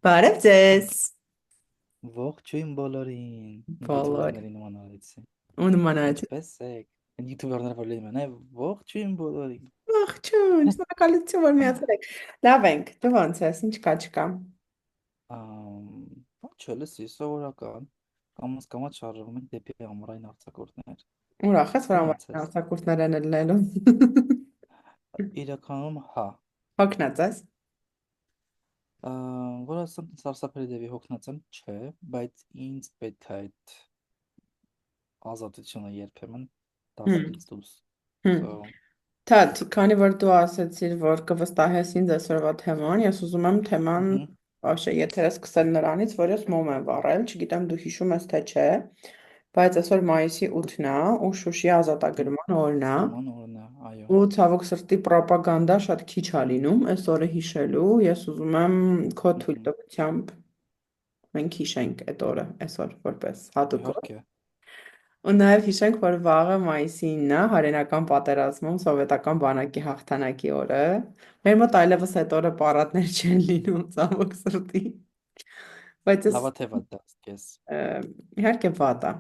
Բարև ձեզ, Ողջույն բոլորին։ բոլոր, Յութուբերների նման արեցի։ ու նմանաց, Ինչպե՞ս եք։ Յութուբերները որ լեյում են, ողջույն բոլորին։ ողջույն, շնորհակալություն, որ միացել եք, լավ ենք, դու ոնց ես, ինչ կա չկա, Ոչ լսի, սովորական։ Կամաց շարժվում ենք դեպի ամառային արձակուրդներ։ ուրախ ես, որ Դու ոնց ամեն ես։ արտակուրտներ են ելնելու, Իրականում, հա։ հոգնած ես, Որ ասեմ, սարսափելի դեպի հոգնած եմ, չէ, բայց ինձ պետք է այդ ազատությունը երբեմն հմ, դասերից դուրս։ հմ, So, թաթ, քանի որ դու ասեցիր, որ կվստահես ինձ այսօրվա թեման, ես ուզում եմ թեման, ըհը, բաշե, եթերը սկսել նրանից, որ ես մոմ եմ վառել, չգիտեմ դու հիշում ես թե չէ, բայց այսօր մայիսի 8-ն է ու Շուշի ազատագրման օրն է, նման օրն է, այո։ ու ցավոք սրտի պրոպագանդա շատ քիչ ա լինում այս օրը հիշելու։ Ես ուզում եմ քո Ըհը, թույլտվությամբ մենք հիշենք այդ օրը այսօր որպես հատուկ օր։ իհարկե։ Ու նաև հիշենք, որ վաղը մայիսի 9-ն է հայրենական պատերազմում սովետական բանակի հաղթանակի օրը։ Մեր մոտ այլևս այդ օրը պարատներ չեն լինում ցավոք սրտի։ Բայց ես Լավա թե վատ դասկես։ իհարկե վատ է։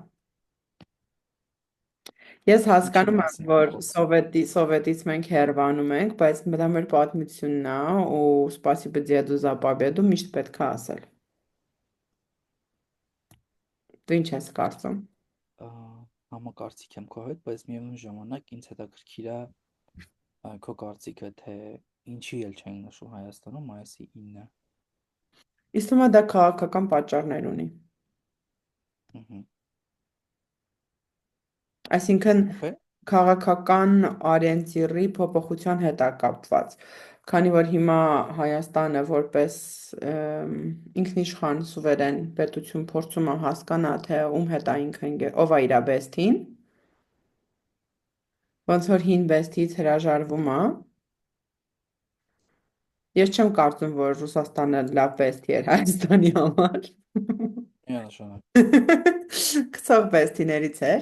Ես Ինչի հասկանում եմ, մասին որ խոսում։ սովետից մենք հեռվանում ենք, բայց դա մեր պատմությունն է ու սպասիբо деду за победу միշտ պետք է ասել։ Դու ինչ ես կարծում։ Ա, Համակարծիք եմ քո հետ, բայց միևնույն ժամանակ ինձ հետաքրքիր է քո կարծիքը, թե ինչի էլ չեն նշում Հայաստանում մայիսի 9-ը։ Իսկ թվում է դա քաղաքական պատճառներ ունի։ Ըհը։ Այսինքն Okay։ քաղաքական օրենսիրի փոփոխության հետ է կապված։ Քանի որ հիմա Հայաստանը որպես ինքնիշխան սուվերեն պետություն փորձում է հասկանա, թե ում հետ է ինքն ով է իր բեստին, ոնց որ հին բեստից հրաժարվում է, ես չեմ կարծում, որ Ռուսաստանը լավ բեստ էր Հայաստանի համար։ Միանշանակ։ Քսով բեստիներից էր,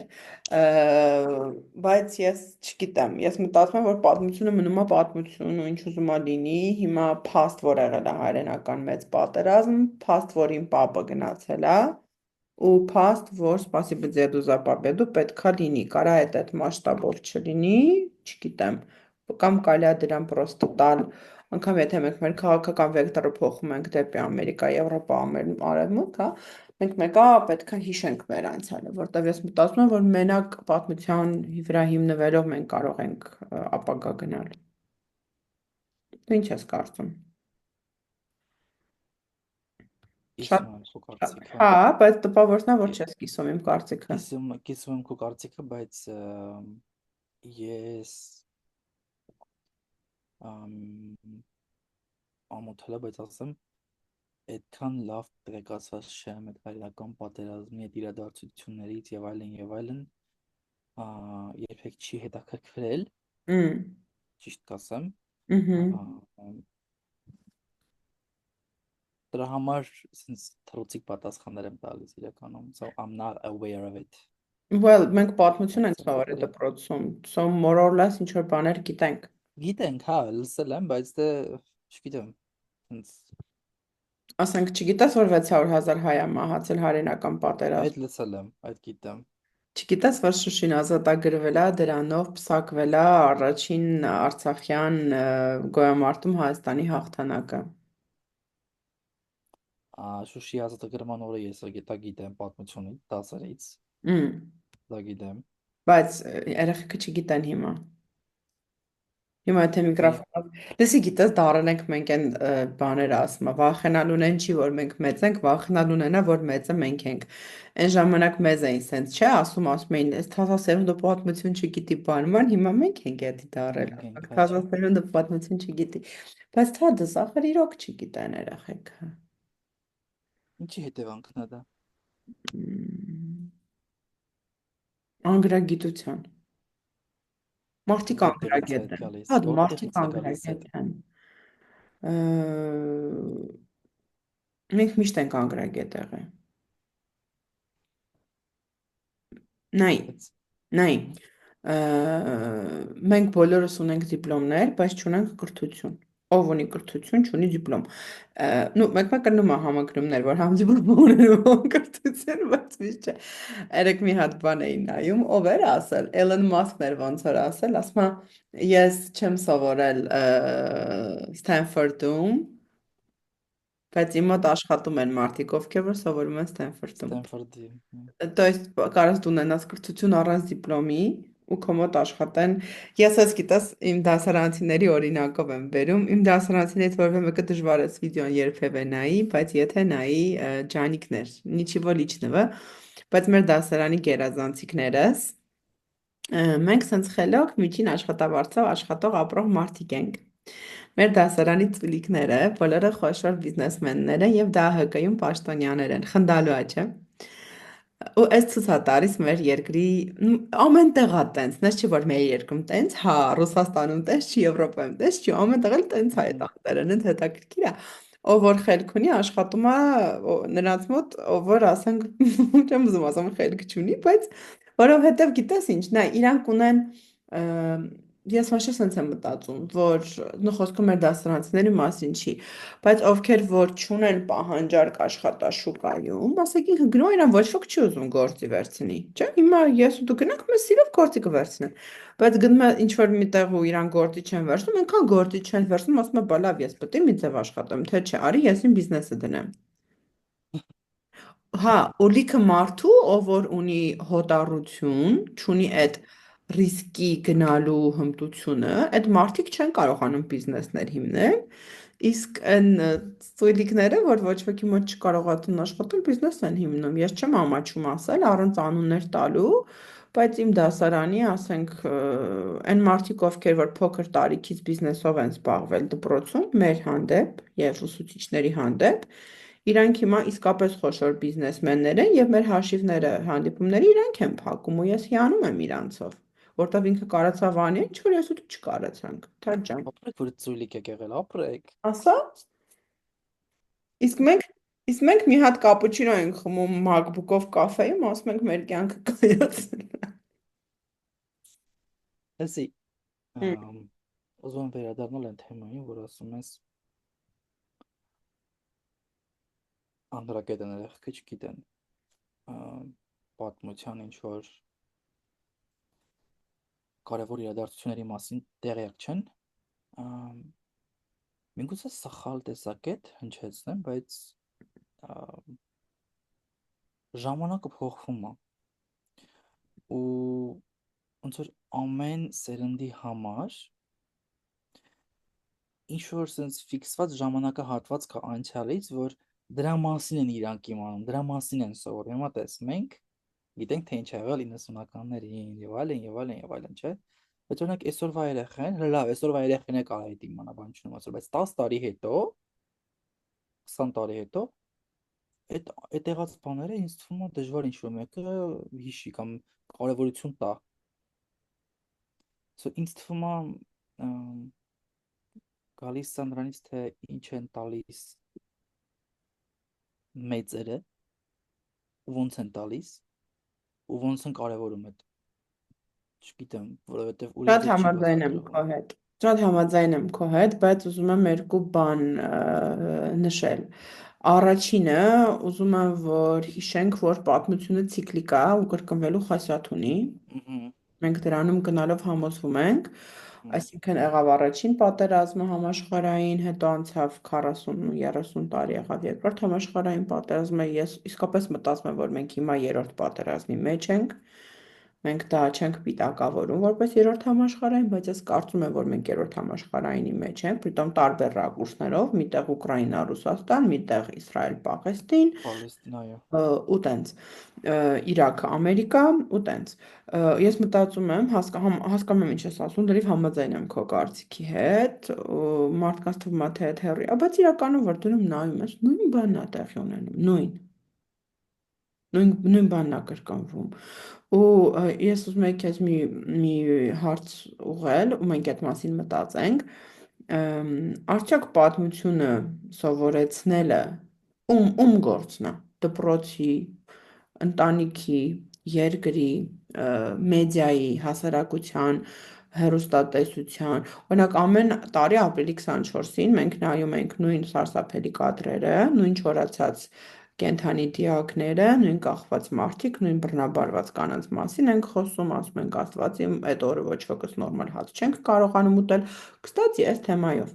ը, բայց ես չգիտեմ, ես մտածում եմ, որ պատմությունը մնում է պատմություն ու ինչ ուզում է լինի, հիմա փաստ որ եղել է հայրենական մեծ պատերազմ, փաստ որ իմ պապը գնացել է, ու փաստ որ սպասիբо деду за победу պետքա լինի, կարա այդ մասշտաբով չլինի, չգիտեմ, կամ կարելի է դրան պրոստը տալ, անգամ եթե մենք մեր քաղաքական վեկտորը փոխում ենք դեպի Ամերիկա, Եվրոպա, Արևմուտք, հա, մենք մեկա պետք է հիշենք մեր անցյալը, որտեղ ես մտածում եմ, որ մենակ պատմության վրա հիմնվելով մենք կարող ենք ապագա գնալ։ Դու ինչ ես կարծում։ Շատ, Կիսում եմ քո կարծիքը։ հա, բայց տպավորությունն է, որ Կի- չես կիսում իմ կարծիքը։ կիսում եմ քո կարծիքը, բայց ես ամ, ամոթել եմ, բայց ասեմ, այդքան լավ տեղեկացված չեմ այդ հայրական պատերազմի այդ իրադարձություններից եւ այլն, երբեք չի հետաքրքրել, Մ, ճիշտ կասեմ, ա, Ừhừ. դրա համար sense թռուցիկ պատասխաններ եմ տալիս իրականում, so I'm not aware of it, Well, մենք պատմություն ենք սովորել absolutely։ դպրոցում, so more or less ինչ որ բաներ գիտենք։ Գիտենք, հա, լսել եմ, բայց դե չգիտեմ, sense Ասենք, չգիտես, որ 600,000 հայ է մահացել հայրենական այդ պատերազմ։ լսել եմ, այդ գիտեմ։ Չգիտես, որ Շուշին ազատագրվել է, դրանով պսակվել է առաջին Արցախյան գոյամարտում Հայաստանի հաղթանակը։ Շուշի ազատագրման օրը ես դա գիտեմ պատմությունից, դասերից, Մ, դա գիտեմ։ Բայց երեխեքը չգիտեն հիմա։ Հիմա եթե Եվ միկրոֆոնով, լսի գիտես, դարել ենք մենք այն բաները ասում, վախենալուն են չի, որ մենք մեծ ենք, վախենալուն են, որ մեծը մենք ենք։ Այն ժամանակ մեզ էին սենց, չէ, ասում էին, այս թազասերունդը պատմություն չգիտի բանման, հիմա մենք ենք դա դարել, մենք ենք հաճա։ թազասերունդը պատմություն չգիտի։ Բայց թադս, ախր իրոք չգիտեն երեխեքը։ Ինչի հետևանքն է դա։ Մ, Անգրագիտության։ Մարդիկ Որտեղից է անգրագետ են։ գալիս, Հա, մարդիկ որտեղից է գալիս այդ։ անգրագետ են։ Ը, Մենք միշտ ենք անգրագետ եղել։ Նայ, Բայց նայ, ը, մենք բոլորս ունենք դիպլոմներ, բայց չունենք կրթություն։ ով ունի կրթություն, չունի դիպլոմ։ Ну, մեկ-մեկ կնում է համակրումներ, որ համ դիպլոմ ունեն ու համ կրթություն, բայց միշտ չէ։ Երեք մի հատ բան էի նայում, ով էր ասել, Էլոն Մասկն էր ոնց որ ասում է, ես չեմ սովորել Ստենֆորդում, բայց իմ մոտ աշխատում են մարդիկ, ովքեր որ սովորում են Ստենֆորդում։ Ստենֆորդի։ То есть կարաս դու ունենաս կրթություն առանց դիպլոմի ու քո մոտ աշխատեն։ Ես ես գիտես իմ դասարանցիների օրինակով եմ բերում։ Իմ դասարանցիներից որևէ մեկը դժվար է վիդեոն երբևէ նայի, բայց եթե նայի ջանիկներ, նիչիվո լիչնվը, բայց մեր դասարանի գերազանցիկներս մենք սենց խելոք միջին աշխատավարձով աշխատող ապրող մարդիկ ենք։ Մեր դասարանի ծվիլիկները բոլորը խոշոր բիզնեսմեններ են եւ դա ՀԿ-ում պաշտոնյաներ են։ Խնդալու է, չէ՞։ Ու այս ցույց է տալիս մեր երկրի ամեն տեղա տենց, նես չի որ մեր երկրում տենց, հա, Ռուսաստանում տենց չի, Եվրոպայում տենց չի, ամեն տեղ էլ տենց է այդ անտերը, նենց հետաքրքիր է։ Ով որ խելք ունի, աշխատում է նրանց մոտ, ով որ ասենք, չեմ ուզում ասեմ խելք չունի, բայց որովհետև գիտես ինչ, նա իրանք ունեն ես ոչ սենց եմ մտածում, որ խոսքը մեր դասարանցիների մասին չի, բայց ովքեր որ չունեն պահանջարկ աշխատաշուկայում, ասեք ինքը գնա իրան ոչ ոք չի ուզում գործի վերցնի, չէ՞։ Հիմա ես ու դու գնանք մեզ սիրով գործի կվերցնեն, բայց գնում է ինչ որ միտեղ ու իրան գործի չեն վերցնում, այնքան գործի չեն վերցնում, ասում է բա լավ, ես պետք է մի ձև աշխատեմ, թե չէ, արի ես իմ բիզնեսը դնեմ։ Հա, ու լիքը մարդու, ով որ ունի հոտառություն, չունի այդ ռիսկի գնալու հմտությունը, այդ մարդիկ չեն կարողանում բիզնեսներ հիմնել, իսկ այն ծույլիկները, որ ոչ ոքի մոտ չկարողացούν աշխատել, բիզնես են հիմնում։ Ես չեմ ամաչում ասել, առանց անուններ տալու, բայց իմ դասարանի, ասենք, այն մարդիկ, ովքեր որ փոքր տարիքից բիզնեսով են զբաղվել դպրոցում, մեր հանդեպ եւ ուսուցիչների հանդեպ, իրանք հիմա իսկապես խոշոր բիզնեսմեններ են եւ մեր հաշիվները, հանդիպումների իրանք են փակում ու ես հիանում եմ իրանցով, որտեվ ինքը կարացավ անի, ինչ որ ես ու դու չկարացանք։ Թարջան։ Ապրեք, որ ծույլիկ եք եղել, ապրեք։ Ասա, իսկ մենք իսկ մենք մի հատ կապուչինո ենք խմում MacBook-ով կաֆեում, ասում ենք մեր կյանքը կայացել։ Էսի, Հմ, ուզում եմ վերադառնալ այն թեմային, որ ասում ես անդրագետները եղքը չգիտեն պատմության ինչ որ կարևոր իրադարձությունների մասին տեղյակ չեն։ Ամ, Միգուցե սխալ տեսակետ հնչեցնեմ, բայց ամ, ժամանակը փոխվում է ու ոնց որ ամեն սերնդի համար ինչ որ sense ֆիքսված ժամանակահատված կա անցյալից, որ դրա մասին են իրանք իմանում, դրա մասին են սովորում։ Հիմա տես, մենք գիտենք թե ինչ ա եղել 90-ականներին եւ այլն եւ այլն եւ այլն, չէ՞։ Բայց օրինակ այսօրվա երեխեն, հələ լավ, այսօրվա երեխեն է կարող է դա իմանա, բան չունեմ ասել, բայց 10 տարի հետո, 20 տարի հետո այդ եղած բաները ինձ թվում է դժվար ինչ որ մեկը հիշի կամ կարևորություն տա։ So ինձ թվում է գալիս է նրանից թե ինչ են տալիս մեծերը, ոնց են տալիս ու ոնց են կարևորում այդ, չգիտեմ, որովհետև ուրիշ Շատ ձև չի համաձայն եմ քո բացատրվում։ հետ։ Շատ համաձայն եմ քո հետ, բայց ուզում եմ երկու բան նշել։ Առաջինը, ուզում եմ, որ հիշենք, որ պատմությունը ցիկլիկ է ու կրկնվելու խասյաթ ունի։ Ահա, Մենք դրանում գնալով համոզվում ենք, այսինքն եղավ առաջին պատերազմը համաշխարհային, հետո անցավ 40-30 տարի եղավ երկրորդ համաշխարհային պատերազմը, ես իսկապես մտածում եմ, որ մենք հիմա երրորդ պատերազմի մեջ ենք, մենք դա չենք պիտակավորում որպես երրորդ համաշխարհային, բայց ես կարծում եմ, որ մենք երրորդ համաշխարհայինի մեջ ենք, պրիտոմ տարբեր ռակուրսներով, միտեղ Ուկրաինա, Ռուսաստան, միտեղ Իսրայել, Պաղեստին, Պալեստինայա։ ու տենց Իրաքը, Ամերիկա ու տենց ես մտածում եմ հասկանում եմ ինչ ես ասում դրիվ համաձայն եմ քո կարծիքի հետ մարդկանց թվում է թե այդ հեռի բայց իրականում որ դնում նայում ես նույն բանն է տեղի ունենում նույն բանն է կրկնվում ու ես ուզում եմ քեզ մի հարց ուղղել ու մենք այդ մասին մտածենք արդյոք պատմությունը սովորեցնելը ում գործն է դպրոցի ընտանիքի երկրի մեդիայի հասարակության հեռուստատեսության։ Օրինակ ամեն տարի ապրիլի 24-ին մենք նայում ենք նույն սարսափելի կադրերը, նույն չորացած կենդանի դիակները, նույն կախված մարդիկ, նույն բռնաբարված կանանց մասին ենք խոսում, ասում ենք Աստված իմ այդ օրը ոչ ոքս նորմալ հաց չենք կարողանում ուտել։ Կստացի այս թեմայով։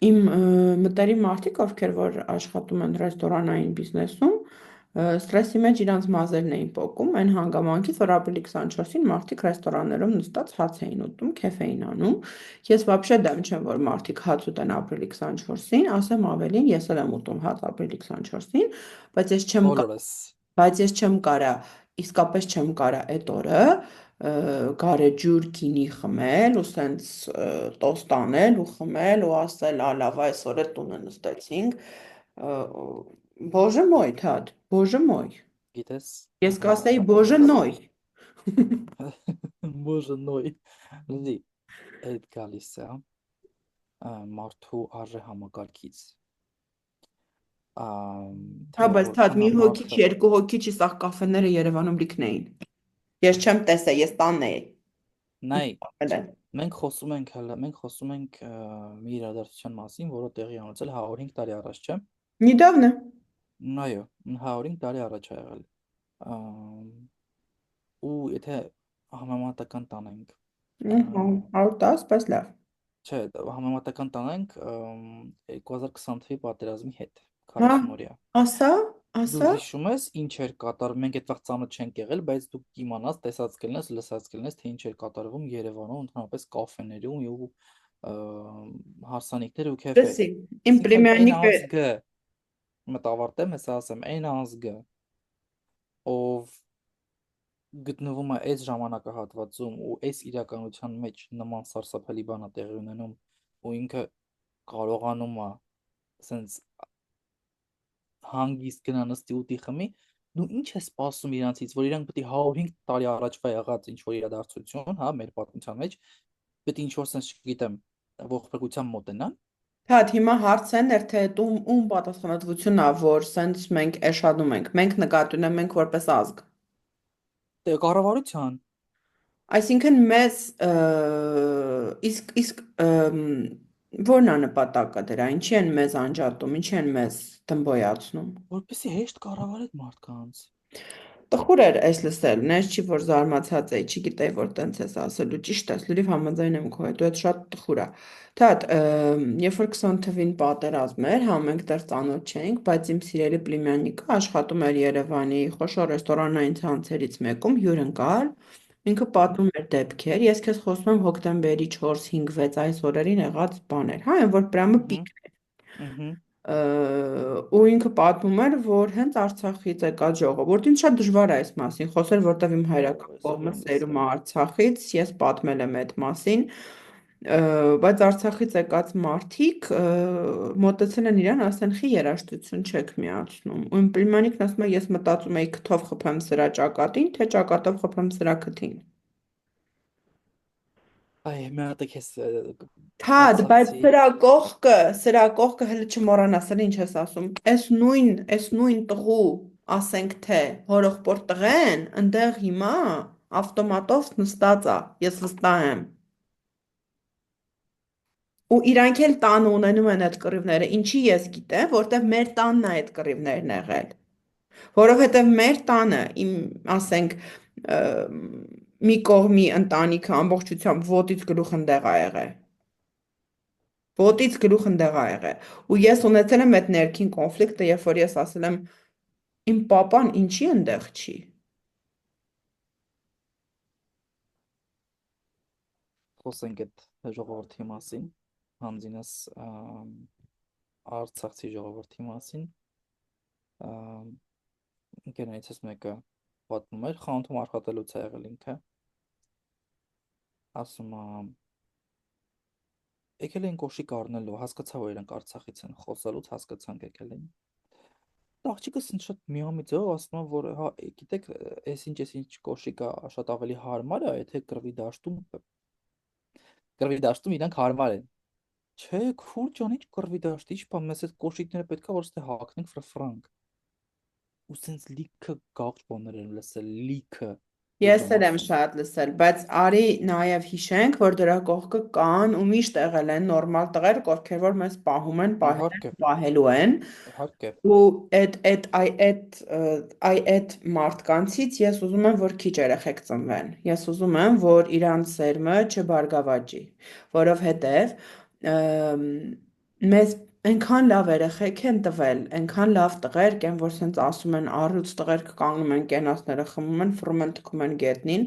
Իմ մտերիմ մարդիկ, ովքեր որ աշխատում են ռեստորանային բիզնեսում, սթրեսի մեջ իրանց մազերն էին պոկում, այն հանգամանքից, որ ապրիլի 24-ին մարդիկ ռեստորաններում նստած հաց էին ուտում, քեֆ էին անում։ Ես вообще դեմ չեմ, որ մարդիկ հաց ուտեն ապրիլի 24-ին, ասեմ ավելին, ես էլ եմ ուտում հաց ապրիլի 24-ին, բայց ես չեմ Բոլորս։ բայց ես չեմ կարա, իսկապես չեմ կարա այդ օրը գարեջուր գինի խմել ու սենց տոստ անել ու խմել ու ասել ալավ այսօր է տունը նստեցինք Բոժե մոյ թադ Բոժե մոյ Գիտես, ես կասեի Բոժե հատկապես նոյ բոժը նոյ լի այդ գալիս է մարդու արժե համակարգից հա թե բայց թադ մի որքան հոգի չի մարդը երկու հոգի չի սաղ կաֆեները Երևանում լիքն էին ես չեմ տեսել ես տանն էի նայ Ել են։ մենք խոսում ենք մի իրադարձության մասին, որը տեղի է ունեցել 105 տարի առաջ, չէ՞։ Նիդավնը Այո, 105 տարի առաջ է եղել։ Ամ, ու եթե համեմատական տանենք, ամ, 110 բայց լավ չէ, համեմատական տանենք 2020 թվականի պատերազմի հետ, հա 40-օրյա։ ասա Դու ասա հիշում ես ինչ էր կատարվում, մենք այդ վաղ ծանոթ չենք եղել, բայց դու կիմանաս, տեսած կլինես, լսած կլինես, թե ինչ էր կատարվում Երևանում, ընդհանրապես կաֆեներում ու հարսանիքներ ու քեֆեր։ Լսի, իմ Այսինքն այն պլեմյանիկը ազգը, մտավարտեմ ես ասեմ, այն ազգը, ով գտնվում է այս ժամանակահատվածում ու այս իրականության մեջ նման սարսափելի բան է տեղի ունենում ու ինքը կարողանում է սենց հանգիստ գնա նստի ուտի խմի, դու ինչ ես սպասում իրանցից, որ իրանք պետք է 105 տարի առաջվա եղած ինչ որ իրադարձություն, հա, մեր պատմության մեջ, պետք է ինչ որ sense չգիտեմ, ողբերգության մոտենան, Թադ հիմա հարցեն էր թե ում պատասխանատվությունն է որ սենց մենք էշադում ենք մենք նկատի ունեմ մենք որպես ազգ դե կառավարության, այսինքն մեզ իսկ որն է նպատակը դրա ինչի են մեզ անջատում ինչի են մեզ դմբոյացնում որպեսզի հեշտ կառավարել մարդկանց։ Տխուր էր այս լսել, նես չի որ զարմացած էի, չգիտեի որ տենց ես ասելու, ճիշտ ես, լրիվ համաձայն եմ քո հետ, ու այդ շատ տխուր է։ Թատ, երբ որ 20 թվին պատերազմ էր, հա մենք դեռ ծանոթ չէինք, բայց իմ սիրելի պլիմյանիկը աշխատում էր Երևանի խոշոր ռեստորանային ցանցերից մեկում հյուրընկալ, ինքը պատմում էր դեպքեր, ես քեզ խոսում եմ հոկտեմբերի 4, 5, 6 այս օրերին եղած բաներ, հա, այն որ պրամը Ըհը, ըհը, ու ինքը պատմում էր, որ հենց Արցախից եկած ժողովուրդին շատ դժվար է այս մասին խոսել, որտեվ իմ հայրական լսել կողմը եմ, սերում լսել է եմ։ Արցախից, ես պատմել եմ այդ մասին, բայց Արցախից եկած մարդիկ մոտեցել են իրան, ասեն, խի երաժշտություն չեք միացնում։ Ու իմ պլիմանիկն ասում է, ես մտածում էի քթով խփեմ սրա ճակատին, թե ճակատով խփեմ սրա քթին։ Այ մի հատ է քեզ Թադ, բայց Արցախցի սրա կողքը հələ չմոռանաս, էլ ինչ ես ասում։ Այս նույն տղու, ասենք թե հորեղբոր տղեն, ընդեղ հիմա ավտոմատով նստած է, ես վստահ եմ։ Ու իրանք էլ տանը ունենում են այդ կռիվները։ Ինչի ես գիտեմ, որտեվ մեր տանն է այդ կռիվներն եղել։ Որովհետև մեր տանը, իմ, ասենք, ը, մի կողմի ընտանիքը ամբողջությամբ ոտից գլուխ ընդեղ ա եղել։ Ոտից գլուխ ընդեղ ա եղել։ Ու ես ունեցել եմ այդ ներքին կոնֆլիկտը, երբ որ ես ասել եմ, իմ papan ինչի ընդեղ չի։ խոսենք այդ ժողովրդի մասին, հանձինս Արցախցի ժողովրդի մասին, ընկերներիցս մեկը պատմում էր, խանութում աշխատելուց է եղել ինքը, ասում է, եկել էին կոշիկ առնելու, հասկացա, որ իրանք Արցախից են, խոսալուց հասկացանք եկել էին։ Աղջիկս ինձ շատ միամիտ ձևով ասում է, որ հա, գիտեք, այս ինչ կոշիկա շատ ավելի հարմար է, եթե կռվի դաշտում իրանք հարմար են։ Չէ, քուր ջան, ինչ կռվի դաշտ, ինչ բան, մեզ այդ կոշիկները պետքա որ ստե հագնենք ֆրանկ։ Ու սենց լիքը գաղջ բաներ են լսել, լիքը։ Ես ուզում էլ եմ ասեմ։ շատ լսել, բայց արի նաև հիշենք, որ դրա կողքը կան ու միշտ եղել են նորմալ տղեր, ովքեր որ մեզ պահում են, պահել են, Իհարկե, պահելու են։ իհարկե։ Ու այդ մարդկանցից ես ուզում եմ, որ քիչ երեխեք ծնվեն։ Ես ուզում եմ, որ իրանց սերմը չբարգավաճի, որովհետև ըմ, մեզ այնքան լավ երեխեք են տվել, այնքան լավ տղեր կեն, որ սենց ասում են առյուծ տղեր կանգնում են, կենացները խմում են, ֆռում են, թքում են գետնին,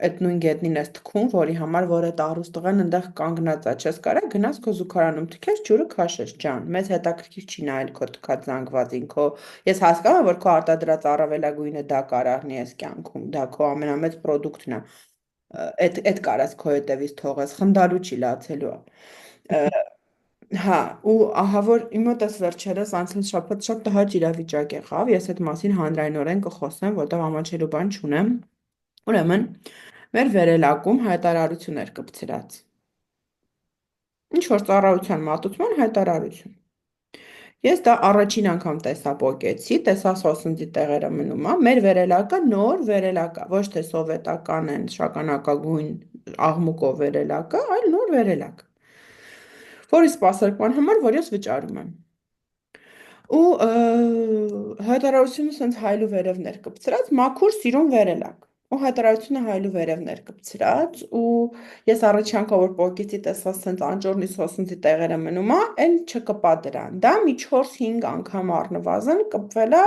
այդ նույն գետնին ես թքում, որի համար որ այդ առուս տղեն այնտեղ կանգնած է, չես կարա գնաս քո զուգարանում թքես ջուրը քաշես, ջան, մեզ հետաքրքիր չի նայել քո թքած զանգվածին, քո ես հասկանում եմ, որ քո արտադրած առավելագույնը դա կարառնի ես կյանքում, դա քո ամենամեծ պրոդուկտն է, այդ կարաս քո հետևից թողես, խնդալու չի լացելու է։ Հա, ու ահա որ իմ մոտս վերջերս անցյալ շաբաթ շատ տհաճ իրավիճակ եղավ, ես այդ մասին հանրայնորեն կխոսեմ, որտեղ ամաչելու բան չունեմ։ Ուրեմն, մեր վերելակում հայտարարություններ կպցրած։ Ինչ որ ծառայության մատուցման հայտարարություն։ Ես դա առաջին անգամ տեսա պոկեցի, տեսա սոսնդի տեղերը մնում է, մեր վերելակը նոր վերելակ է, ոչ թե սովետական են շագանակագույն աղմուկով վերելակը, այլ նոր վերելակ, որի սպասարկման համար, որ ես վճարում եմ։ Ու հայտարարությունը սենց հայլու վերևներ կպցրած, մաքուր սիրուն վերելակ։ Ու հայտարարությունը հայլու վերևներ կպցրած, ու ես առաջի անգամ որ պոկեցի տեսա սենց անճորնի սոսնձի տեղերը մնում է, էլ չկպա դրան։ Դա մի 4-5 անգամ առնվազն կպվել է,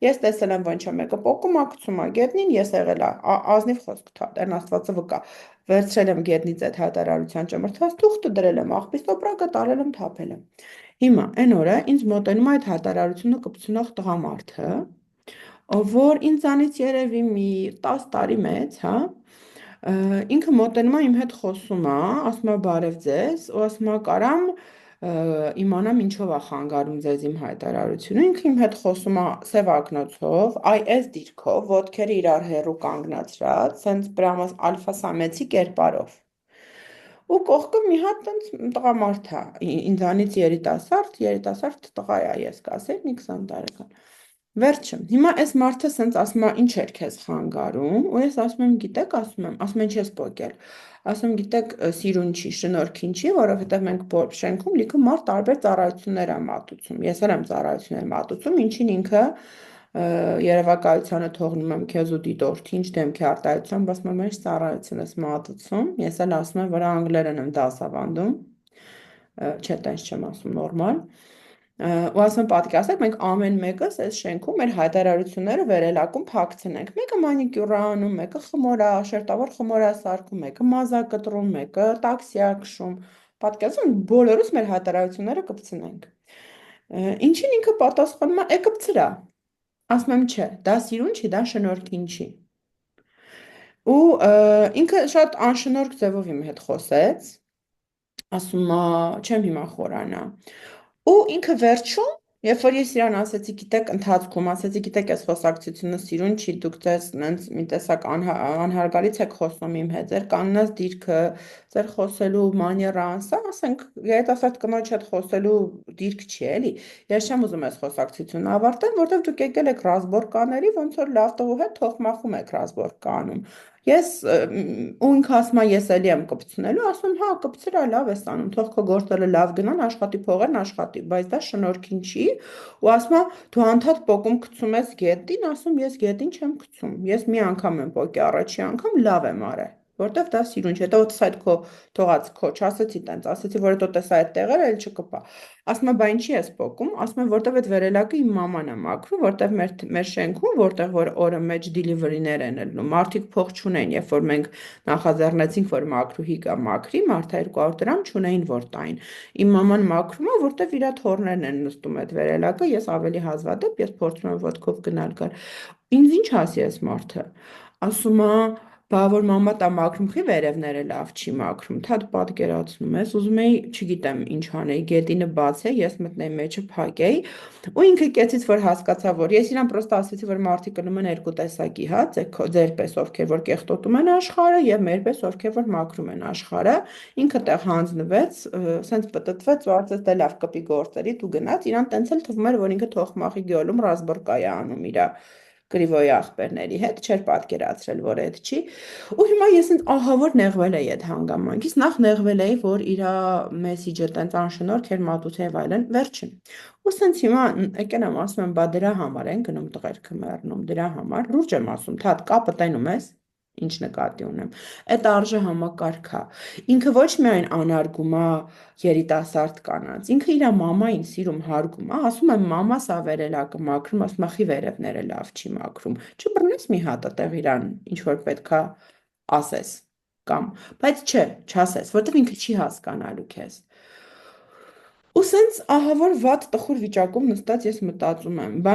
ես տեսել եմ ոչ մեկը պոկում ա, գցում ա գետնին, ես եղել ա ազնիվ խոսք թա, տեն Աստվածը վկա։ Վերցրել եմ գետնից այդ հայտարարության ճմրթված թուղթը դրել եմ աղբիս տոպրակը, տարել եմ թափել եմ։ Հիմա այն օրը ինձ մոտենում է այդ հայտարարությունը կպցնող տղամարդը, որ ինձանից երևի մի 10 տարի մեծ, հա, ինքը մոտենում է իմ հետ խոսում է, ասում է բարև ձեզ, ու ասում է կարամ իմանամ ինչով է խանգարում ձեզ իմ հայտարարությունը, ինքը իմ հետ խոսում է սև ակնոցով, այս դիրքով, ոտքերը իրար հեռու կանգնացրած, սենց պրամաս ալֆա սամեցի կերպարով։ Ու կողքը մի հատ տենց տղամարդ է, ինձանից երիտասարդ տղա է, ես կասեի, մի 20 տարեկան։ Վերջը, հիմա այս մարդը սենց ասում է, ինչ էր քեզ խանգարում, ու ես ասում եմ, գիտեք, ասում եմ, չես պոկել։ Ասում եմ, գիտեք, սիրուն չի, շնորհքին չի, որովհետև մենք շենքում լիքը մարդ տարբեր ծառայություններ է մատուցում։ Ես էլ եմ ծառայություններ մատուցում, ինչին ինքը երևակայությանը թողնում եմ քեզ ու դիտորդի, ինչ դեմքի արտահայտությամբ, ասում եմ, ինչ ծառայություն ես մատուցում։ Ես էլ ասում եմ, որ անգլերեն եմ դասավանդում, չէ, տենց չեմ ասում, նորմալ։ Ու ասում եմ, պատկերացրեք, մենք ամեն մեկս այս շենքում մեր հայտարարությունները վերելակում փակցնենք։ Մեկը մանիկյուր է անում, մեկը խմոր է, շերտավոր խմոր է սարքում, մեկը մազա կտրում, մեկը տաքսի է քշում։ Պատկերացնում, բոլորս մեր հայտարարությունները կպցնենք։ Ինչին ինքը պատասխանում է, կպցրա։ Ասում եմ, չէ, դա սիրուն չի, դա շնորհքին չի։ Ու ինքը շատ անշնորհք ձևով իմ հետ խոսեց, ասում է, չեմ հիմա խորանա։ Ու ինքը վերջում, երբ որ ես իրան ասեցի, գիտեք, ընթացքում ասեցի, գիտեք, այս խոսակցությունը սիրուն չի, դուք ձեզ նենց մի տեսակ անհարգալից եք խոսում իմ հետ, ձեր կանոնած դիրքը, ձեր խոսելու մանիերը անսա, ասենք, երիտասարդ կնոջ հետ խոսելու դիրք չի, էլի։ Ես չեմ ուզում այս խոսակցությունը ավարտել, որտեղ դուք եկել եք ռազմորկաների, ոնց որ լավ տղու հետ թողմախում եք ռազմորկանում։ Ես ու ինքը ասում է ես էլի եմ կպցնելու, ասում եմ հա կպցրա լավ ես անում, թող քո գործերը լավ գնան, աշխատի փողերն աշխատի, բայց դա շնորհքին չի, ու ասում է դու անդադ պոկում գցում ես գետին, ասում ես գետին չեմ գցում, ես մի անգամ եմ պոկի, առաջի անգամ լավ եմ արել, որտեվ դա սիրուն չէ, դա ոց այդ քո թողած քո, չասեցի տենց, ասեցի որ հետո տեսա այդ տեղերը, էլ չկպա։ Ասում է բա ինչի ես պոկում, ասում եմ որտեվ այդ վերելակը իմ մաման է մաքրում, որտեվ մեր շենքում, որտեղ որ օրը մեջ դիլիվերիներ են ելնում, մարդիկ փող չունեն, երբ որ մենք նախաձեռնեցինք, որ մաքրուհի գա մաքրի, մարդը 200 դրամ չունեին որ տային։ Իմ մաման մաքրում է, որտեվ իր թորներն են նստում այդ վերելակը, ես ավելի հազվադեպ, ես փորձում եմ ոտքով գնալ գալ։ Ինձ ինչ ասի այս մարդը։ Ասում է, բա որ մամա տա մաքրում խի վերևները լավ չի մաքրում, թա դու պատկերացնում ես, ուզում էի, չգիտեմ ինչ անեի, գետինը բաց է, ես մտնեի մեջը փակեի, ու ինքը կեցից որ հասկացա, որ ես իրան պրոստը ասեցի, որ մարդիկ կնում են երկու տեսակի, հա, ձեր պես ովքեր որ կեղտոտում են աշխարհը եւ մեր պես ովքեր որ մաքրում են աշխարհը, ինքը տեղ հանձնվեց, սենց պտտվեց ու ասեց դե լավ կպի գործերի, դու գնաց, իրան տենց էլ թվում էր, որ ինքը թողմախի գյոլում ռազմորկայ է անում իրա Գրիվոյի աղբերների հետ, չէր պատկերացրել, որ այդ չի։ Ու հիմա ես ինձ ահավոր նեղվել էի այդ հանգամանքից, նախ նեղվել էի, որ իր մեսիջը տենց անշնորհք էր մատուցել եւ այլն, վերջին։ Ու սենց հիմա եկել եմ ասում եմ, բա դրա համար են գնում տղերքը մեռնում, դրա համար, լուրջ եմ ասում, թա կապը տենում ես, ինչ նկատի ունեմ։ Այդ արժե համակարգա։ Ինքը ոչ միայն անարգում է երիտասարդ կանանց, ինքը իր մամային սիրում հարգում է, ասում է մամաս ա վերելակը մաքրում, ասում է խի վերևները լավ չի մաքրում։ Չբռնես մի հատ այդտեղ իրան, ինչ որ պետքա ասես կամ, բայց չէ, չասես, որտեվ ինքը չի հասկանալու քեզ։ Ու սենց ահավոր վատ տխուր վիճակում նստած ես մտածում եմ, բա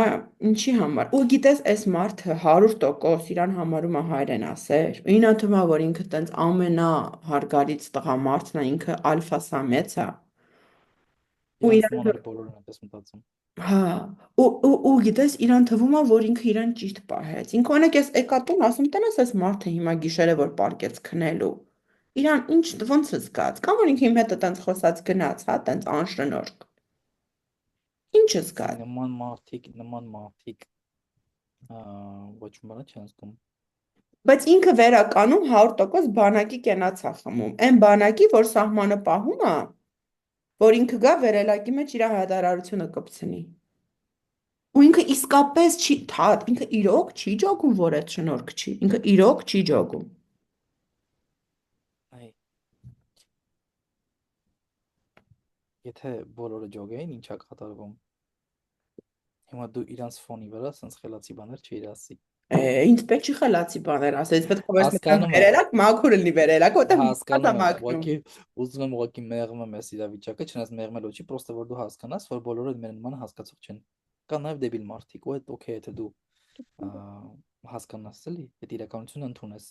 ինչի համար։ Ու գիտես, այս մարդը 100% իրան համարում է հայրենասեր։ Ինա թվում է, որ ինքը տենց ամենահարգալից տղամարդն է, ինքը ալֆա սամեց է։ Ու Իրանց իրան թվում էլ բոլորն այնպես մտածում։ հա, ու գիտես, իրան թվում է, որ ինքը իրան ճիշտ պահեց։ Ինքը օրինակ ես եկա տուն, ասում տենես այս մարդը հիմա գիշերը որ պարկեց քնելու։ Իրան ինչ ոնց է զգաց։ Կամ որ ինքը իմ հետ տենց խոսած գնաց, հա, տենց անշնորհք։ Ինչ է Ասի զգաց։ նման մարդիկ ոչ մի բան չեն զգում։ Բայց ինքը վերականում 100% բանակի կենաց է խմում։ Այն բանակի, որ սահմանը պահում է, որ ինքը գա վերելակի մեջ իր հայտարարությունը կպցնի։ Ու ինքը իսկապես չի, ինքը իրոք չի ջոգում, որ այդ շնորհք չի։ Ինքը իրոք չի ջոգում։ Այ եթե բոլորը ջոգեին, ինչա կատարվում։ Հիմա դու իրանց ֆոնի վրա սենց խելացի բաներ չի ասի։ Ինձ պետք չի խելացի բաներ ասել, ինձ պետք է որ նրանք Հասկանում եմ, վերելակ մաքուր լինի վերելակ, որտեղ մաքրած է հասկանում եմ, մաքրում։ ուզում եմ ուղղակի մեղմ եմ էս իրավիճակը, չնայած մեղմելու չի, պրոստը որ դու հասկանաս, որ բոլորը մեր նման հասկացող չեն։ Կա նաև դեբիլ մարդիկ, ու այդ օքեյ է, եթե դու ա, հասկանաս էլի, այդ իրականությունը ընդունես։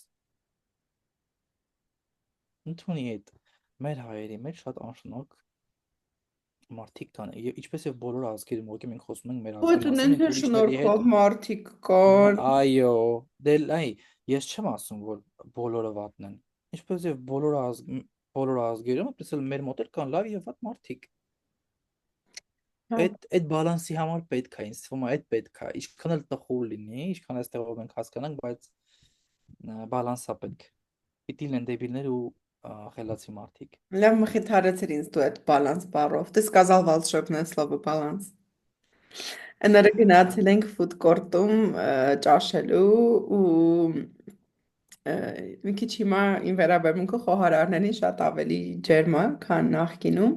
Ընդունի այդ մեր հայերի մեջ շատ անշնորհք մարդիկ կան, եւ ինչպես եւ բոլոր ազգերում, ուղղակի մենք խոսում ենք մեր ազգի Ոտ մասին, ունեն մենք ուրիշների հետ շնորհքով մարդիկ կան։ Այո, դե այ ես չեմ ասում, որ բոլորը վատն են։ Ինչպես եւ բոլոր ազգերում, այդպես էլ մեր մոտ էլ կան լավ եւ վատ մարդիկ։ Հա, Այդ բալանսի համար պետք է, ինձ թվում է, այդ պետք է։ Ինչքան էլ տխուր լինի, ինչքան այստեղով մենք հասկանանք, բայց բալանսա պետք։ Պիտի լինեն դեբիլներ ու խելացի մարդիկ։ լավ մխիթարեցիր ինձ դու այդ բալանս բառով։ Ты сказал волшебное слово баланс։ Ընդ գնացել ենք ֆուդ կորտում ճաշելու ու մի քիչ հիմա իմ վերաբերմունքը խոհարարներին շատ ավելի ջերմ է, քան նախկինում։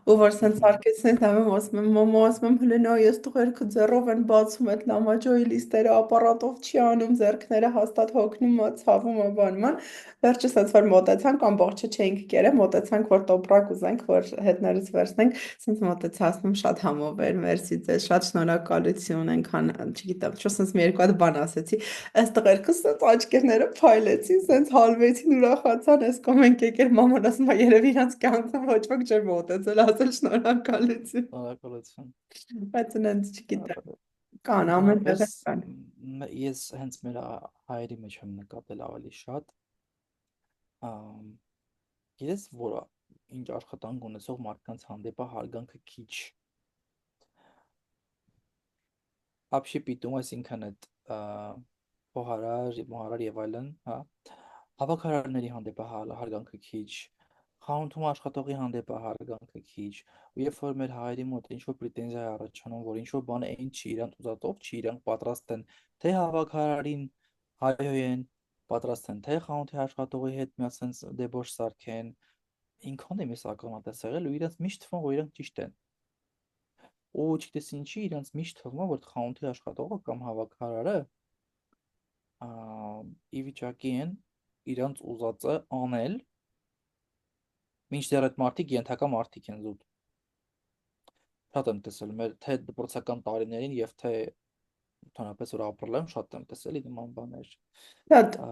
Ու որ սենց Ահա, արկեցնեն, համեմ ասում եմ, մամա, ասում եմ, հլը նայ, ես տղերքը ձեռով են բացում այդ լամաջոյի լիստերը, ապարատով չի անում, ձեռքները հաստատ հոգնում է, ցավում է, բանում են։ Վերջը սենց որ մոտեցանք, ամբողջը չէինք կերել, մոտեցանք, որ տոպրակ ուզենք, որ հետներս վերցնենք, սենց մոտեցա, ասում եմ, շատ համով էր, մերսի ձեզ, շատ շնորհակալություն, այնքան, չգիտեմ, չէ, սենց մի երկու հատ բան ասեցի, այս տղերքը սենց աչքերները փայլեցին, սենց հալվեցին, ուրախացան, այս կոմենք եկել մաման ասում է երևի իրանց կյանքում ոչ ոք չէր մոտեցել, ասել շնորհակալություն։ շնորհակալություն։ Բայց նենց չգիտեմ, Շնորհակալ- կան ամեն տեղ Ընդհանրապես կան։ ես հենց մեր հայերի մեջ եմ նկատել ավելի շատ ամ, գիտես որ ինչ աշխատանք ունեցող մարդկանց հանդեպ հարգանքը քիչ ապշի պիտում, այսինքն այդ փոխարար եւ այլն, հա, հավաքարարների հանդեպ հարգանքը քիչ, խանութում աշխատողի հանդեպ հարգանքը քիչ, ու երբ որ մեր հայերի մոտ ինչ որ պրետենզիա է առաջանում, որ ինչ որ բանը այն չի, իրան ուզածով չի, իրանք պատրաստ են թե հավաքարարին հայհոյեն, պատրաստ են թե խանութի աշխատողի հետ միասին դեբոш սարքեն, ինքան եմ ես ականատես եղել ու իրենց միշտ թվում որ իրանք ճիշտ են։ Ու չգիտես ինչի, իրանց միշտ թվում է, որ խանութի աշխատողը կամ հավաքարարը ա, ի վիճակի են իրանց ուզածը անել, մինչդեռ այդ մարդիկ ենթակա մարդիկ են զուտ։ Շատ եմ տեսել մեր թե դպրոցական տարիներին եւ թե ընդհանրապես որ ապրել եմ, շատ եմ տեսել նման բաներ։ Շատ Ա,